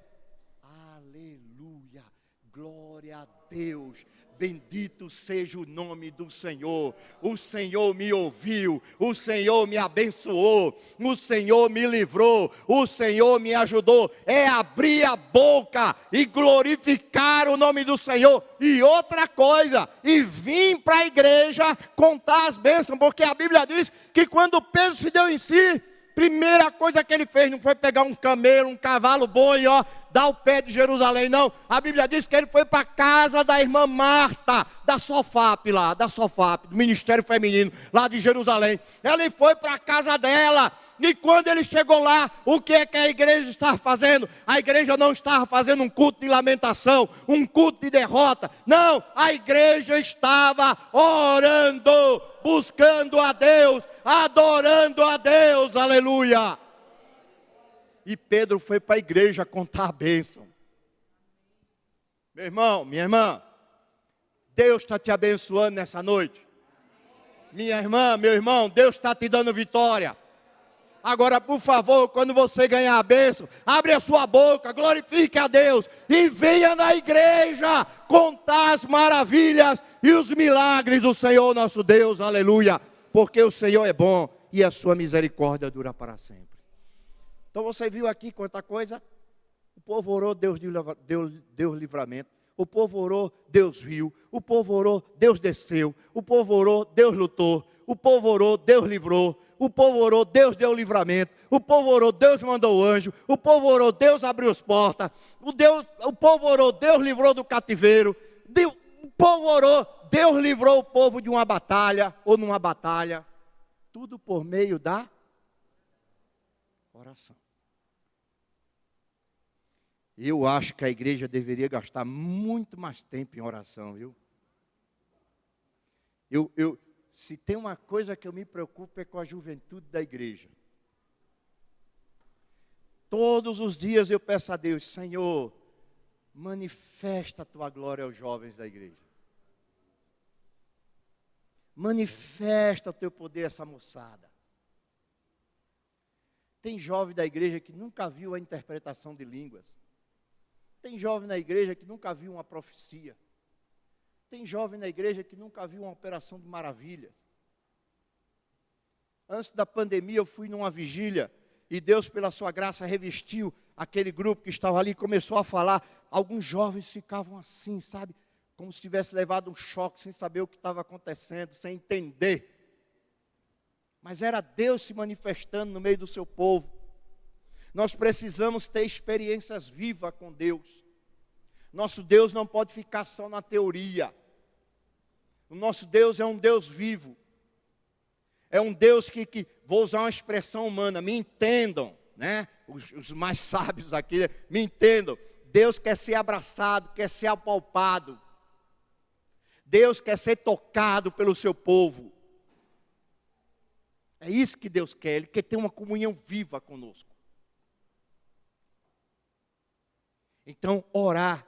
Aleluia, glória a Deus. Bendito seja o nome do Senhor. O Senhor me ouviu, o Senhor me abençoou, o Senhor me livrou, o Senhor me ajudou. É abrir a boca e glorificar o nome do Senhor. E outra coisa, e vim para a igreja contar as bênçãos, porque a Bíblia diz que quando Pedro se deu em si, primeira coisa que ele fez não foi pegar um camelo, um cavalo bom e dar o pé de Jerusalém, não. A Bíblia diz que ele foi para a casa da irmã Marta, da Sofap, do Ministério Feminino, lá de Jerusalém. Ele foi para a casa dela, e quando ele chegou lá, o que é que a igreja estava fazendo? A igreja não estava fazendo um culto de lamentação, um culto de derrota. Não, a igreja estava orando, buscando a Deus, adorando a Deus, aleluia. E Pedro foi para a igreja contar a bênção. Meu irmão, minha irmã, Deus está te abençoando nessa noite. Minha irmã, meu irmão, Deus está te dando vitória. Agora, por favor, quando você ganhar a bênção, abre a sua boca, glorifique a Deus e venha na igreja contar as maravilhas e os milagres do Senhor nosso Deus, aleluia. Porque o Senhor é bom e a sua misericórdia dura para sempre. Então você viu aqui quanta coisa? O povo orou, Deus deu livramento. O povo orou, Deus viu. O povo orou, Deus desceu. O povo orou, Deus lutou. O povo orou, Deus livrou. O povo orou, Deus deu livramento. O povo orou, Deus mandou o anjo. O povo orou, Deus abriu as portas. O povo orou, Deus livrou do cativeiro. O povo orou, Deus livrou o povo de uma batalha ou numa batalha. Tudo por meio da oração. Eu acho que a igreja deveria gastar muito mais tempo em oração, viu? Se tem uma coisa que eu me preocupo é com a juventude da igreja. Todos os dias eu peço a Deus, Senhor, manifesta a tua glória aos jovens da igreja. Manifesta o teu poder a essa moçada. Tem jovem da igreja que nunca viu a interpretação de línguas. Tem jovem na igreja que nunca viu uma profecia. Tem jovem na igreja que nunca viu uma operação de maravilhas. Antes da pandemia eu fui numa vigília e Deus, pela sua graça, revestiu aquele grupo que estava ali e começou a falar. Alguns jovens ficavam assim, sabe? Como se tivesse levado um choque, sem saber o que estava acontecendo, sem entender. Mas era Deus se manifestando no meio do seu povo. Nós precisamos ter experiências vivas com Deus. Nosso Deus não pode ficar só na teoria. O nosso Deus é um Deus vivo. É um Deus que vou usar uma expressão humana, me entendam, né? Os mais sábios aqui, me entendam. Deus quer ser abraçado, quer ser apalpado. Deus quer ser tocado pelo seu povo. É isso que Deus quer, Ele quer ter uma comunhão viva conosco. Então, orar.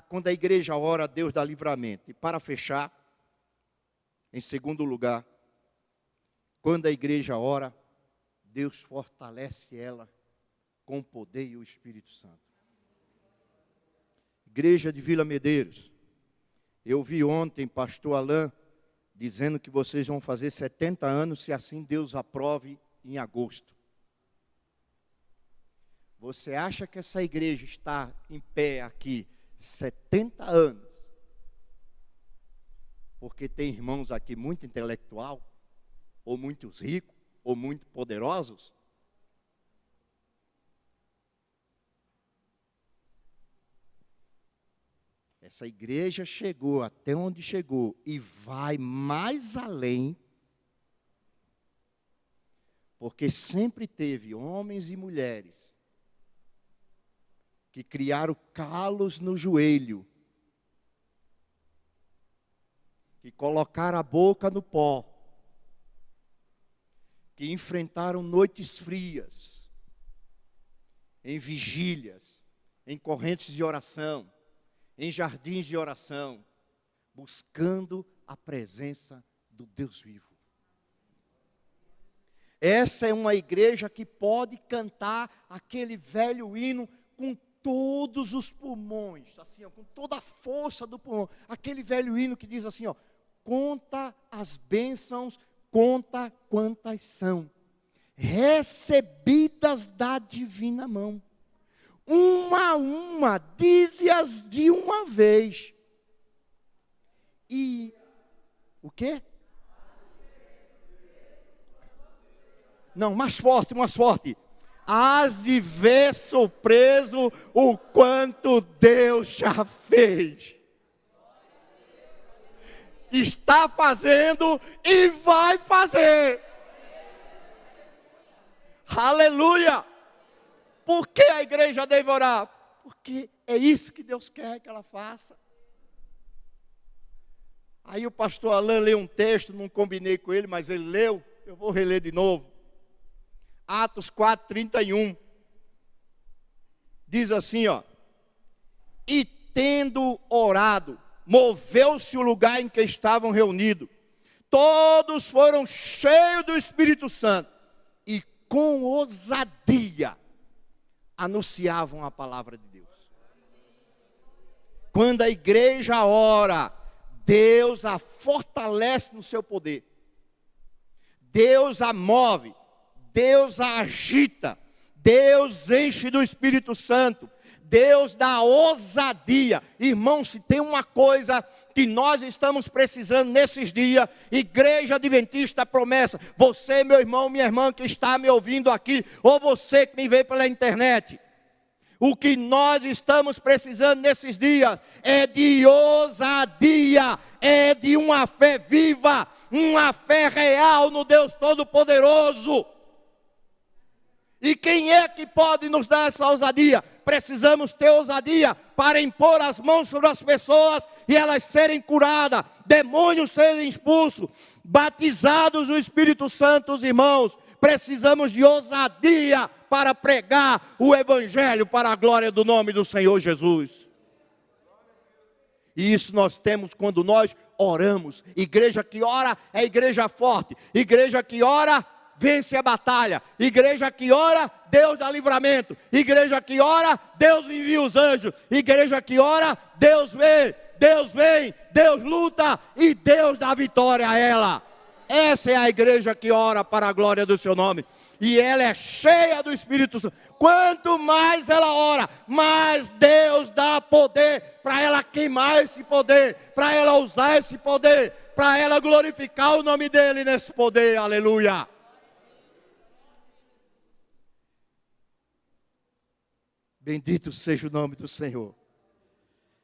Quando a igreja ora, Deus dá livramento. E para fechar, em segundo lugar, quando a igreja ora, Deus fortalece ela com o poder e o Espírito Santo. Igreja de Vila Medeiros, eu vi ontem pastor Alain dizendo que vocês vão fazer 70 anos, se assim Deus aprove, em agosto. Você acha que essa igreja está em pé aqui 70 anos? Porque tem irmãos aqui muito intelectual, ou muito ricos, ou muito poderosos? Essa igreja chegou até onde chegou e vai mais além, porque sempre teve homens e mulheres que criaram calos no joelho, que colocaram a boca no pó, que enfrentaram noites frias, em vigílias, em correntes de oração, em jardins de oração, buscando a presença do Deus vivo. Essa é uma igreja que pode cantar aquele velho hino com todos os pulmões, assim, ó, com toda a força do pulmão. Aquele velho hino que diz assim, ó, conta as bênçãos, conta quantas são, recebidas da divina mão. Uma a uma, dize-as de uma vez. E o quê? Não, mais forte, mais forte. Hás de ver surpreso o quanto Deus já fez. Está fazendo e vai fazer. Aleluia! Por que a igreja deve orar? Porque é isso que Deus quer que ela faça. Aí o pastor Alain leu um texto, não combinei com ele, mas ele leu, eu vou reler de novo. Atos 4:31. Diz assim, ó. E tendo orado, moveu-se o lugar em que estavam reunidos. Todos foram cheios do Espírito Santo e com ousadia anunciavam a palavra de Deus. Quando a igreja ora, Deus a fortalece no seu poder. Deus a move, Deus a agita, Deus enche do Espírito Santo, Deus dá ousadia. Irmão, se tem uma coisa que nós estamos precisando nesses dias, Igreja Adventista Promessa, você, meu irmão, minha irmã que está me ouvindo aqui, ou você que me vê pela internet, o que nós estamos precisando nesses dias é de ousadia, é de uma fé viva, uma fé real no Deus Todo-Poderoso. E quem é que pode nos dar essa ousadia? Precisamos ter ousadia para impor as mãos sobre as pessoas e elas serem curadas, demônios serem expulsos, batizados no Espírito Santo, os irmãos. Precisamos de ousadia para pregar o Evangelho para a glória do nome do Senhor Jesus. E isso nós temos quando nós oramos. Igreja que ora é igreja forte. Igreja que ora vence a batalha. Igreja que ora, Deus dá livramento. Igreja que ora, Deus envia os anjos. Igreja que ora, Deus vê, Deus vem, Deus luta e Deus dá vitória a ela. Essa é a igreja que ora para a glória do seu nome. E ela é cheia do Espírito Santo. Quanto mais ela ora, mais Deus dá poder para ela queimar esse poder, para ela usar esse poder, para ela glorificar o nome dele nesse poder. Aleluia. Bendito seja o nome do Senhor.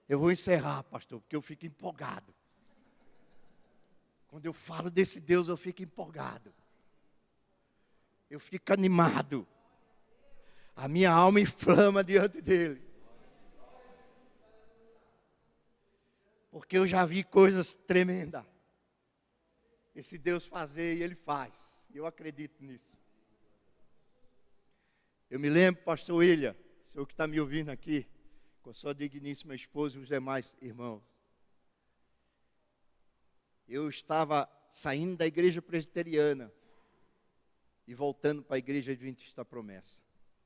Eu vou encerrar, pastor, porque eu fico empolgado. Quando eu falo desse Deus, eu fico empolgado. Eu fico animado. A minha alma inflama diante dele. Porque eu já vi coisas tremendas. Esse Deus fazer e ele faz. Eu acredito nisso. Eu me lembro, pastor William, o senhor que está me ouvindo aqui, com a sua digníssima esposa e os demais irmãos. Eu estava saindo da igreja presbiteriana e voltando para a igreja Adventista Promessa.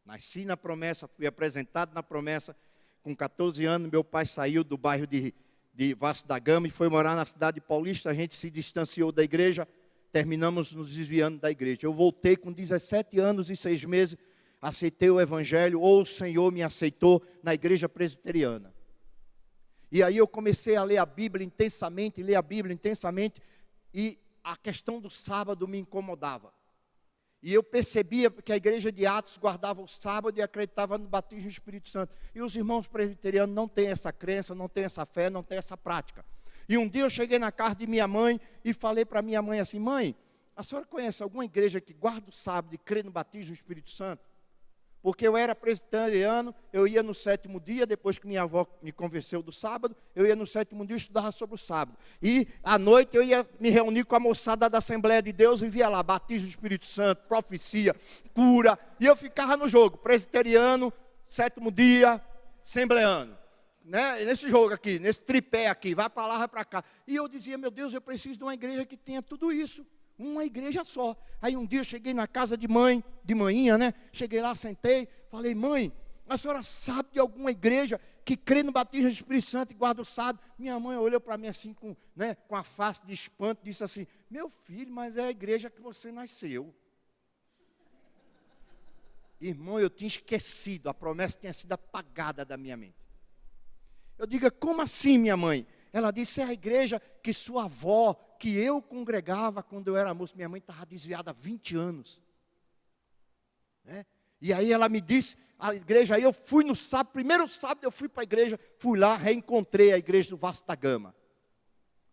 Nasci na Promessa, fui apresentado na Promessa. Com 14 anos, meu pai saiu do bairro de Vasco da Gama e foi morar na cidade de Paulista. A gente se distanciou da igreja, terminamos nos desviando da igreja. Eu voltei com 17 anos e 6 meses, aceitei o Evangelho, ou o Senhor me aceitou na igreja presbiteriana. E aí eu comecei a ler a Bíblia intensamente, e a questão do sábado me incomodava. E eu percebia que a igreja de Atos guardava o sábado e acreditava no batismo do Espírito Santo. E os irmãos presbiterianos não têm essa crença, não têm essa fé, não têm essa prática. E um dia eu cheguei na casa de minha mãe e falei para minha mãe assim: mãe, a senhora conhece alguma igreja que guarda o sábado e crê no batismo do Espírito Santo? Porque eu era presbiteriano, eu ia no 7º dia, depois que minha avó me convenceu do sábado, eu ia no 7º dia e estudava sobre o sábado. E à noite eu ia me reunir com a moçada da Assembleia de Deus e via lá, batismo do Espírito Santo, profecia, cura. E eu ficava no jogo, presbiteriano, 7º dia, assembleano. Né? Nesse jogo aqui, nesse tripé aqui, vai para lá, vai para cá. E eu dizia, meu Deus, eu preciso de uma igreja que tenha tudo isso. Uma igreja só. Aí um dia eu cheguei na casa de manhinha, né? Cheguei lá, sentei, falei: mãe, a senhora sabe de alguma igreja que crê no batismo do Espírito Santo e guarda o sábado? Minha mãe olhou para mim assim, com a face de espanto, disse assim: meu filho, mas é a igreja que você nasceu. Irmão, eu tinha esquecido, a promessa tinha sido apagada da minha mente. Eu digo: como assim, minha mãe? Ela disse: é a igreja que sua avó, que eu congregava quando eu era moço. Minha mãe estava desviada há 20 anos. Né? E aí ela me disse, a igreja, aí eu fui no sábado, primeiro sábado eu fui para a igreja, fui lá, reencontrei a igreja do Vasco da Gama.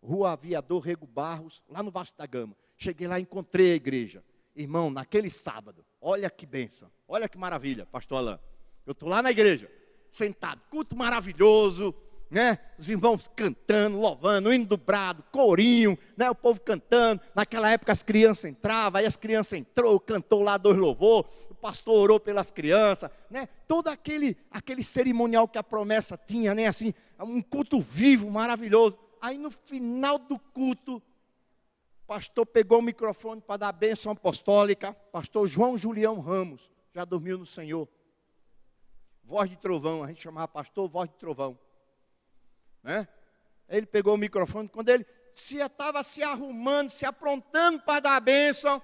Rua Aviador Rego Barros, lá no Vasco da Gama. Cheguei lá e encontrei a igreja. Irmão, naquele sábado, olha que bênção, olha que maravilha, pastor Alain. Eu estou lá na igreja, sentado, culto maravilhoso, né? Os irmãos cantando, louvando, hino do brado, corinho, né? O povo cantando. Naquela época as crianças entravam, aí as crianças entrou, cantou lá 2 louvor, pastor orou pelas crianças, né? Todo aquele cerimonial que a promessa tinha, né? Assim, um culto vivo, maravilhoso. Aí no final do culto, o pastor pegou o microfone para dar a bênção apostólica. Pastor João Julião Ramos, já dormiu no Senhor. Voz de trovão, a gente chamava pastor voz de trovão, né? Ele pegou o microfone, quando ele estava se arrumando, se aprontando para dar a bênção,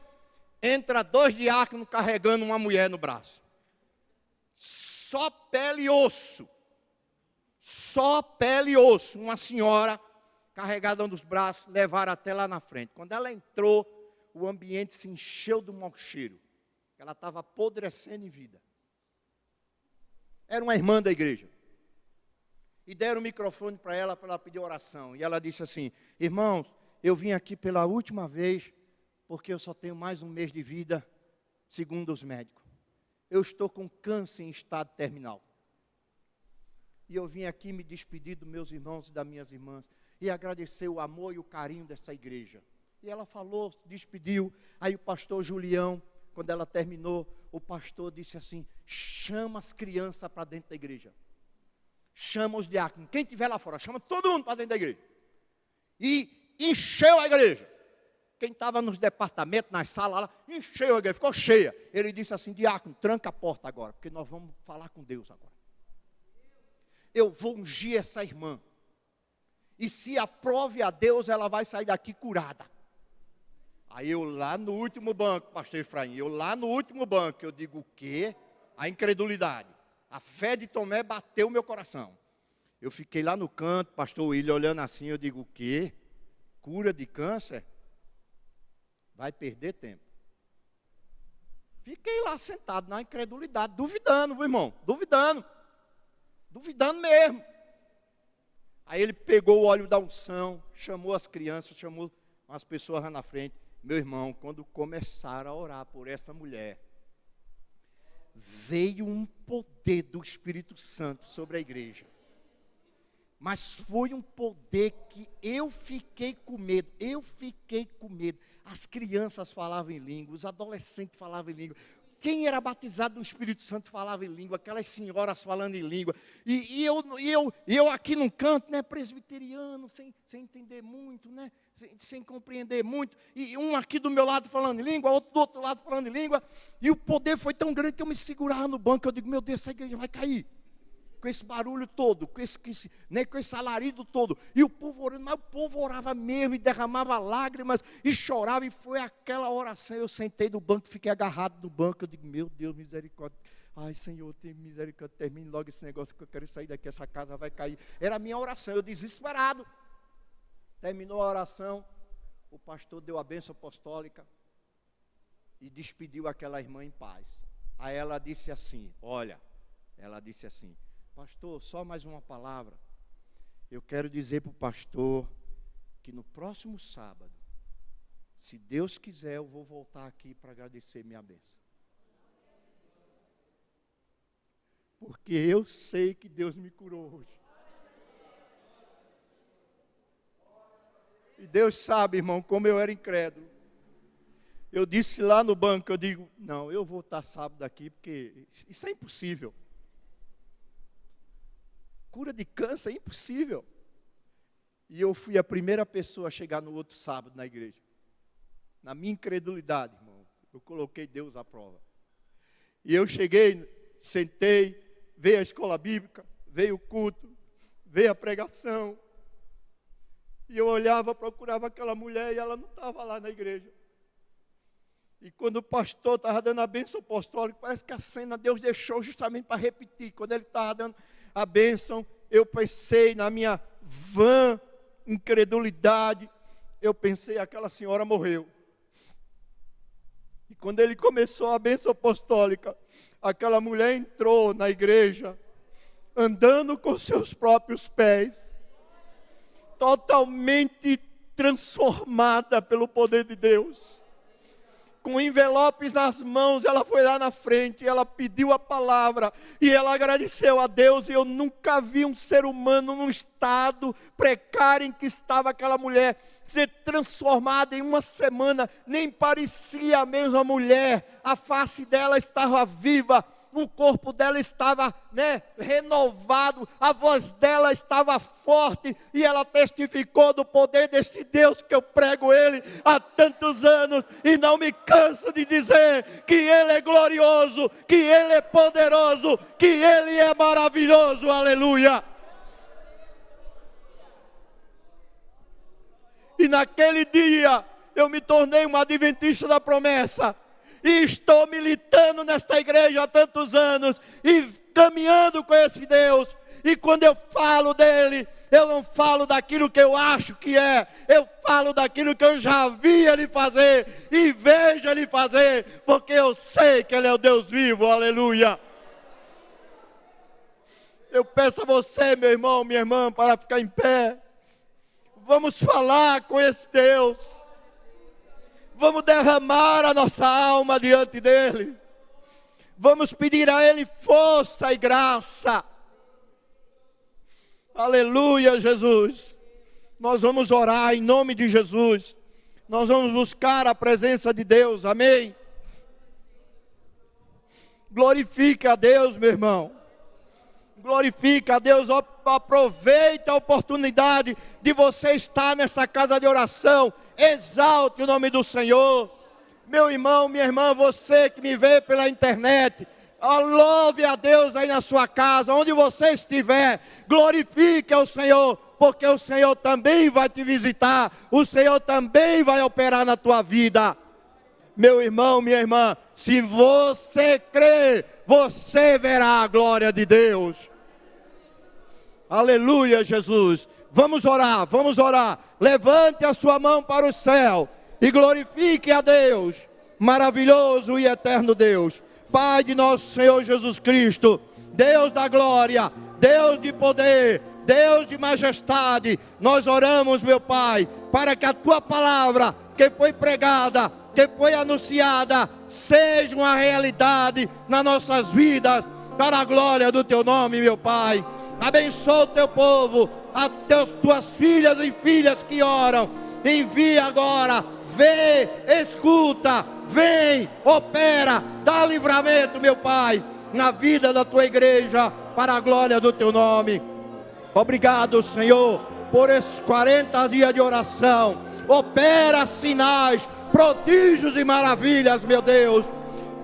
entra 2 diáconos carregando uma mulher no braço. Só pele e osso. Só pele e osso. Uma senhora carregada nos braços, levaram até lá na frente. Quando ela entrou, o ambiente se encheu de um mau cheiro. Ela estava apodrecendo em vida. Era uma irmã da igreja. E deram o microfone para ela pedir oração. E ela disse assim: irmãos, eu vim aqui pela última vez, porque eu só tenho mais um mês de vida, segundo os médicos. Eu estou com câncer em estado terminal. E eu vim aqui me despedir dos meus irmãos e das minhas irmãs, e agradecer o amor e o carinho dessa igreja. E ela falou, despediu. Aí o pastor Julião, quando ela terminou, o pastor disse assim: chama as crianças para dentro da igreja. Chama os diáconos. Quem estiver lá fora, chama todo mundo para dentro da igreja. E encheu a igreja. Quem estava nos departamentos, nas salas lá, encheu a igreja, ficou cheia. Ele disse assim: diácono, tranca a porta agora, porque nós vamos falar com Deus agora. Eu vou ungir essa irmã. E se aprove a Deus, ela vai sair daqui curada. Aí eu lá no último banco, pastor Efraim, eu digo o quê? A incredulidade. A fé de Tomé bateu o meu coração. Eu fiquei lá no canto, pastor William olhando assim, eu digo o quê? Cura de câncer? Vai perder tempo. Fiquei lá sentado na incredulidade, duvidando, meu irmão, duvidando mesmo. Aí ele pegou o óleo da unção, chamou as crianças, chamou as pessoas lá na frente. Meu irmão, quando começaram a orar por essa mulher, veio um poder do Espírito Santo sobre a igreja. Mas foi um poder que eu fiquei com medo. As crianças falavam em língua, os adolescentes falavam em língua. Quem era batizado no Espírito Santo falava em língua, aquelas senhoras falando em língua. E eu aqui num canto, né, presbiteriano, sem entender muito, né, sem compreender muito. E um aqui do meu lado falando em língua, outro do outro lado falando em língua. E o poder foi tão grande que eu me segurava no banco. Eu digo, meu Deus, essa igreja vai cair. Com esse barulho todo, com esse alarido todo. E o povo orando, mas o povo orava mesmo, e derramava lágrimas, e chorava, e foi aquela oração. Eu sentei no banco, fiquei agarrado no banco, eu digo, meu Deus, misericórdia. Ai, Senhor, tem misericórdia, termine logo esse negócio, que eu quero sair daqui, essa casa vai cair. Era a minha oração, eu desesperado. Terminou a oração, o pastor deu a bênção apostólica, e despediu aquela irmã em paz. Aí ela disse assim, pastor, só mais uma palavra. Eu quero dizer para o pastor que no próximo sábado, se Deus quiser, eu vou voltar aqui para agradecer minha bênção. Porque eu sei que Deus me curou hoje. E Deus sabe, irmão, como eu era incrédulo. Eu disse lá no banco, eu digo, não, eu vou estar sábado aqui, porque isso é impossível. Cura de câncer é impossível. E eu fui a primeira pessoa a chegar no outro sábado na igreja. Na minha incredulidade, irmão, eu coloquei Deus à prova. E eu cheguei, sentei, veio a escola bíblica, veio o culto, veio a pregação. E eu olhava, procurava aquela mulher e ela não estava lá na igreja. E quando o pastor estava dando a bênção apostólica, parece que a cena Deus deixou justamente para repetir. Quando ele estava dando a bênção, eu pensei na minha vã incredulidade, eu pensei, aquela senhora morreu. E quando ele começou a bênção apostólica, aquela mulher entrou na igreja, andando com seus próprios pés, totalmente transformada pelo poder de Deus. Com envelopes nas mãos, ela foi lá na frente, ela pediu a palavra, e ela agradeceu a Deus. E eu nunca vi um ser humano num estado precário em que estava aquela mulher, ser transformada em uma semana. Nem parecia a mesma mulher. A face dela estava viva. O corpo dela estava, renovado, a voz dela estava forte, e ela testificou do poder deste Deus que eu prego Ele há tantos anos, e não me canso de dizer que Ele é glorioso, que Ele é poderoso, que Ele é maravilhoso, aleluia. E naquele dia eu me tornei um adventista da promessa. E estou militando nesta igreja há tantos anos, e caminhando com esse Deus. E quando eu falo dele, eu não falo daquilo que eu acho que é, eu falo daquilo que eu já vi ele fazer, e vejo ele fazer, porque eu sei que ele é o Deus vivo, aleluia. Eu peço a você, meu irmão, minha irmã, para ficar em pé. Vamos falar com esse Deus. Vamos derramar a nossa alma diante dEle. Vamos pedir a Ele força e graça. Aleluia, Jesus. Nós vamos orar em nome de Jesus. Nós vamos buscar a presença de Deus, amém? Glorifique a Deus, meu irmão. Glorifique a Deus, aproveite a oportunidade de você estar nessa casa de oração. Exalte o nome do Senhor. Meu irmão, minha irmã, você que me vê pela internet, louve a Deus aí na sua casa, onde você estiver, glorifique ao Senhor, porque o Senhor também vai te visitar, o Senhor também vai operar na tua vida. Meu irmão, minha irmã, se você crê, você verá a glória de Deus. Aleluia, Jesus. Vamos orar, vamos orar. Levante a sua mão para o céu e glorifique a Deus, maravilhoso e eterno Deus. Pai de nosso Senhor Jesus Cristo, Deus da glória, Deus de poder, Deus de majestade, nós oramos, meu Pai, para que a Tua palavra que foi pregada, que foi anunciada, seja uma realidade nas nossas vidas, para a glória do Teu nome, meu Pai. Abençoa o Teu povo, as Tuas filhas e filhas que oram. Envia agora, vê, escuta, vem, opera, dá livramento, meu Pai, na vida da Tua igreja, para a glória do Teu nome. Obrigado, Senhor, por esses 40 dias de oração. Opera sinais, prodígios e maravilhas, meu Deus.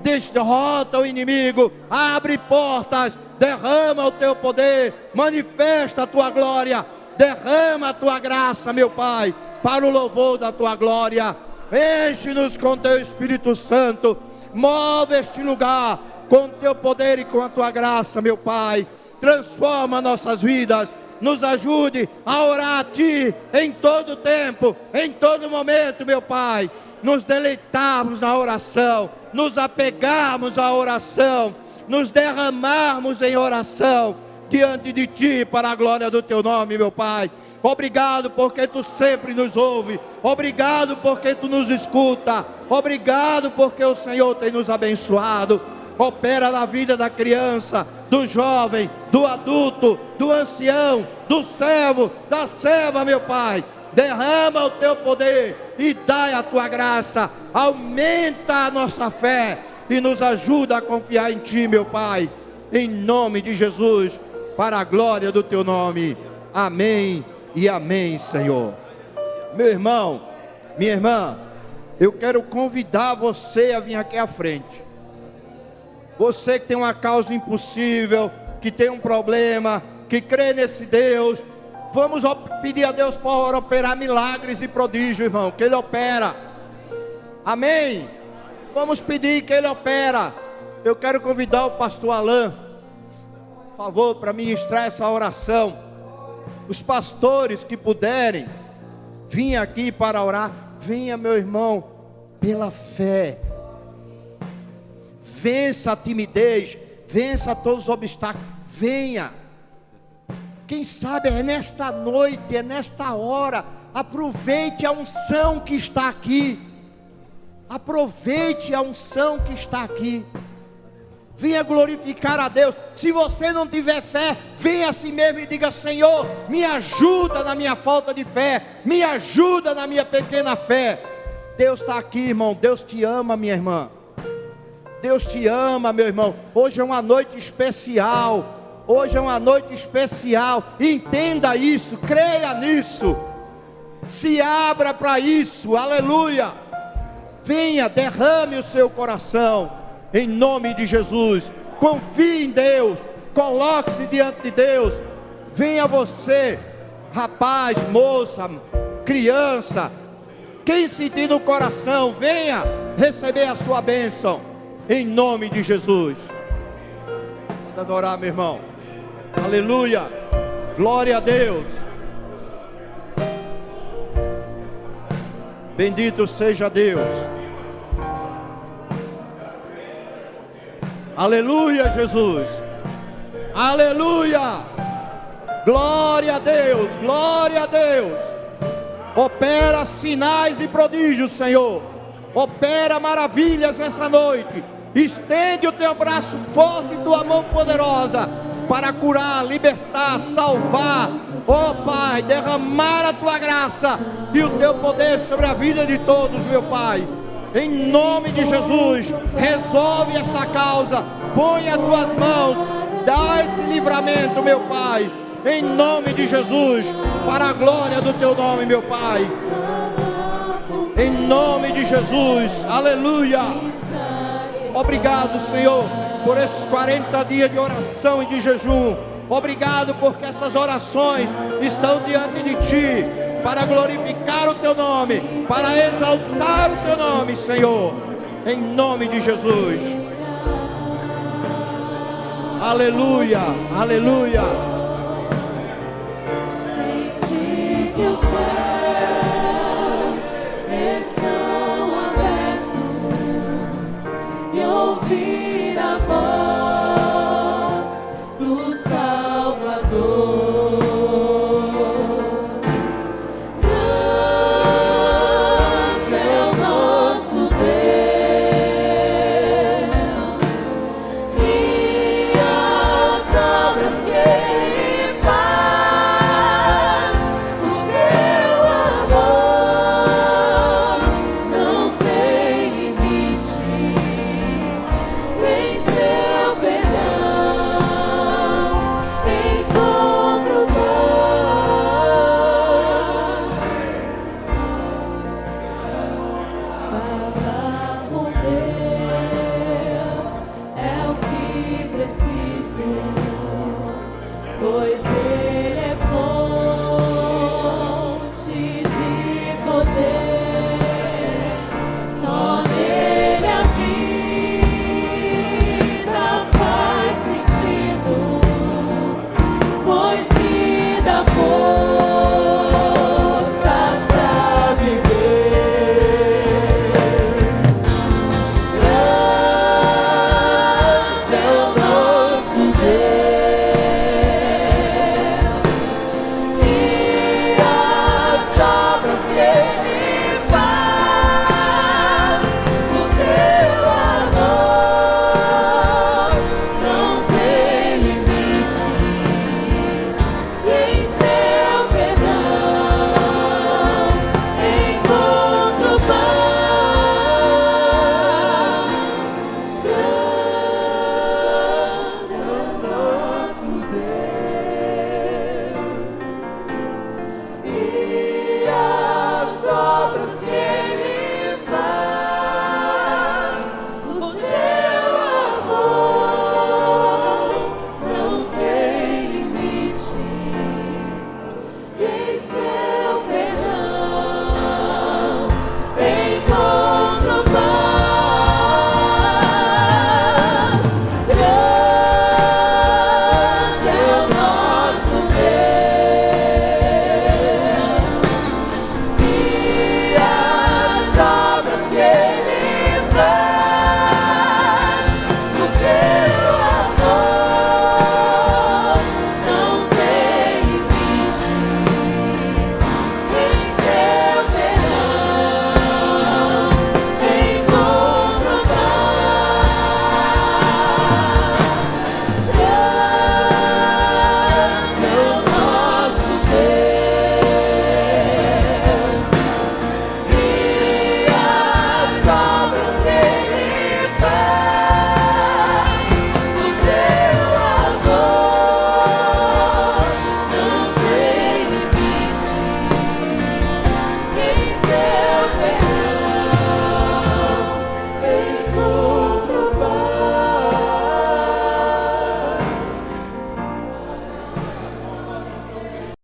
Derrota o inimigo, abre portas, derrama o Teu poder, manifesta a Tua glória, derrama a Tua graça, meu Pai, para o louvor da Tua glória. Enche-nos com Teu Espírito Santo, move este lugar com Teu poder e com a Tua graça, meu Pai. Transforma nossas vidas, nos ajude a orar a Ti em todo tempo, em todo momento, meu Pai. Nos deleitarmos na oração, nos apegarmos à oração, nos derramarmos em oração diante de Ti, para a glória do Teu nome, meu Pai. Obrigado porque Tu sempre nos ouve, obrigado porque Tu nos escuta, obrigado porque o Senhor tem nos abençoado. Opera na vida da criança, do jovem, do adulto, do ancião, do servo, da serva, meu Pai. Derrama o Teu poder e dai a Tua graça, aumenta a nossa fé e nos ajuda a confiar em Ti, meu Pai, em nome de Jesus, para a glória do Teu nome. Amém e amém, Senhor. Meu irmão, minha irmã, eu quero convidar você a vir aqui à frente. Você que tem uma causa impossível, que tem um problema, que crê nesse Deus, vamos pedir a Deus para operar milagres e prodígios, irmão, que Ele opera. Amém? Vamos pedir que Ele opera. Eu quero convidar o pastor Alain, por favor, para ministrar essa oração. Os pastores que puderem vir aqui para orar, venha, meu irmão, pela fé. Vença a timidez, vença todos os obstáculos, venha. Quem sabe é nesta noite, é nesta hora. Aproveite a unção que está aqui. Aproveite a unção que está aqui. Venha glorificar a Deus. Se você não tiver fé, venha a si mesmo e diga: Senhor, me ajuda na minha falta de fé, me ajuda na minha pequena fé. Deus está aqui, irmão. Deus te ama, minha irmã. Deus te ama, meu irmão. Hoje é uma noite especial. Hoje é uma noite especial. Entenda isso, creia nisso. Se abra para isso, aleluia. Venha, derrame o seu coração. Em nome de Jesus, confie em Deus, coloque-se diante de Deus. Venha você, rapaz, moça, criança, quem sentir no coração, venha receber a sua bênção, em nome de Jesus. Pode adorar, meu irmão, aleluia, glória a Deus. Bendito seja Deus. Aleluia, Jesus. Aleluia. Glória a Deus. Glória a Deus. Opera sinais e prodígios, Senhor. Opera maravilhas nessa noite. Estende o teu braço forte e tua mão poderosa para curar, libertar, salvar. Ó Pai, derramar a tua graça e o teu poder sobre a vida de todos, meu Pai. Em nome de Jesus, resolve esta causa, põe as tuas mãos, dá esse livramento, meu Pai, em nome de Jesus, para a glória do teu nome, meu Pai, em nome de Jesus, aleluia. Obrigado, Senhor, por esses 40 dias de oração e de jejum. Obrigado porque essas orações estão diante de Ti, para glorificar o Teu nome, para exaltar o Teu nome, Senhor, em nome de Jesus. Aleluia, aleluia.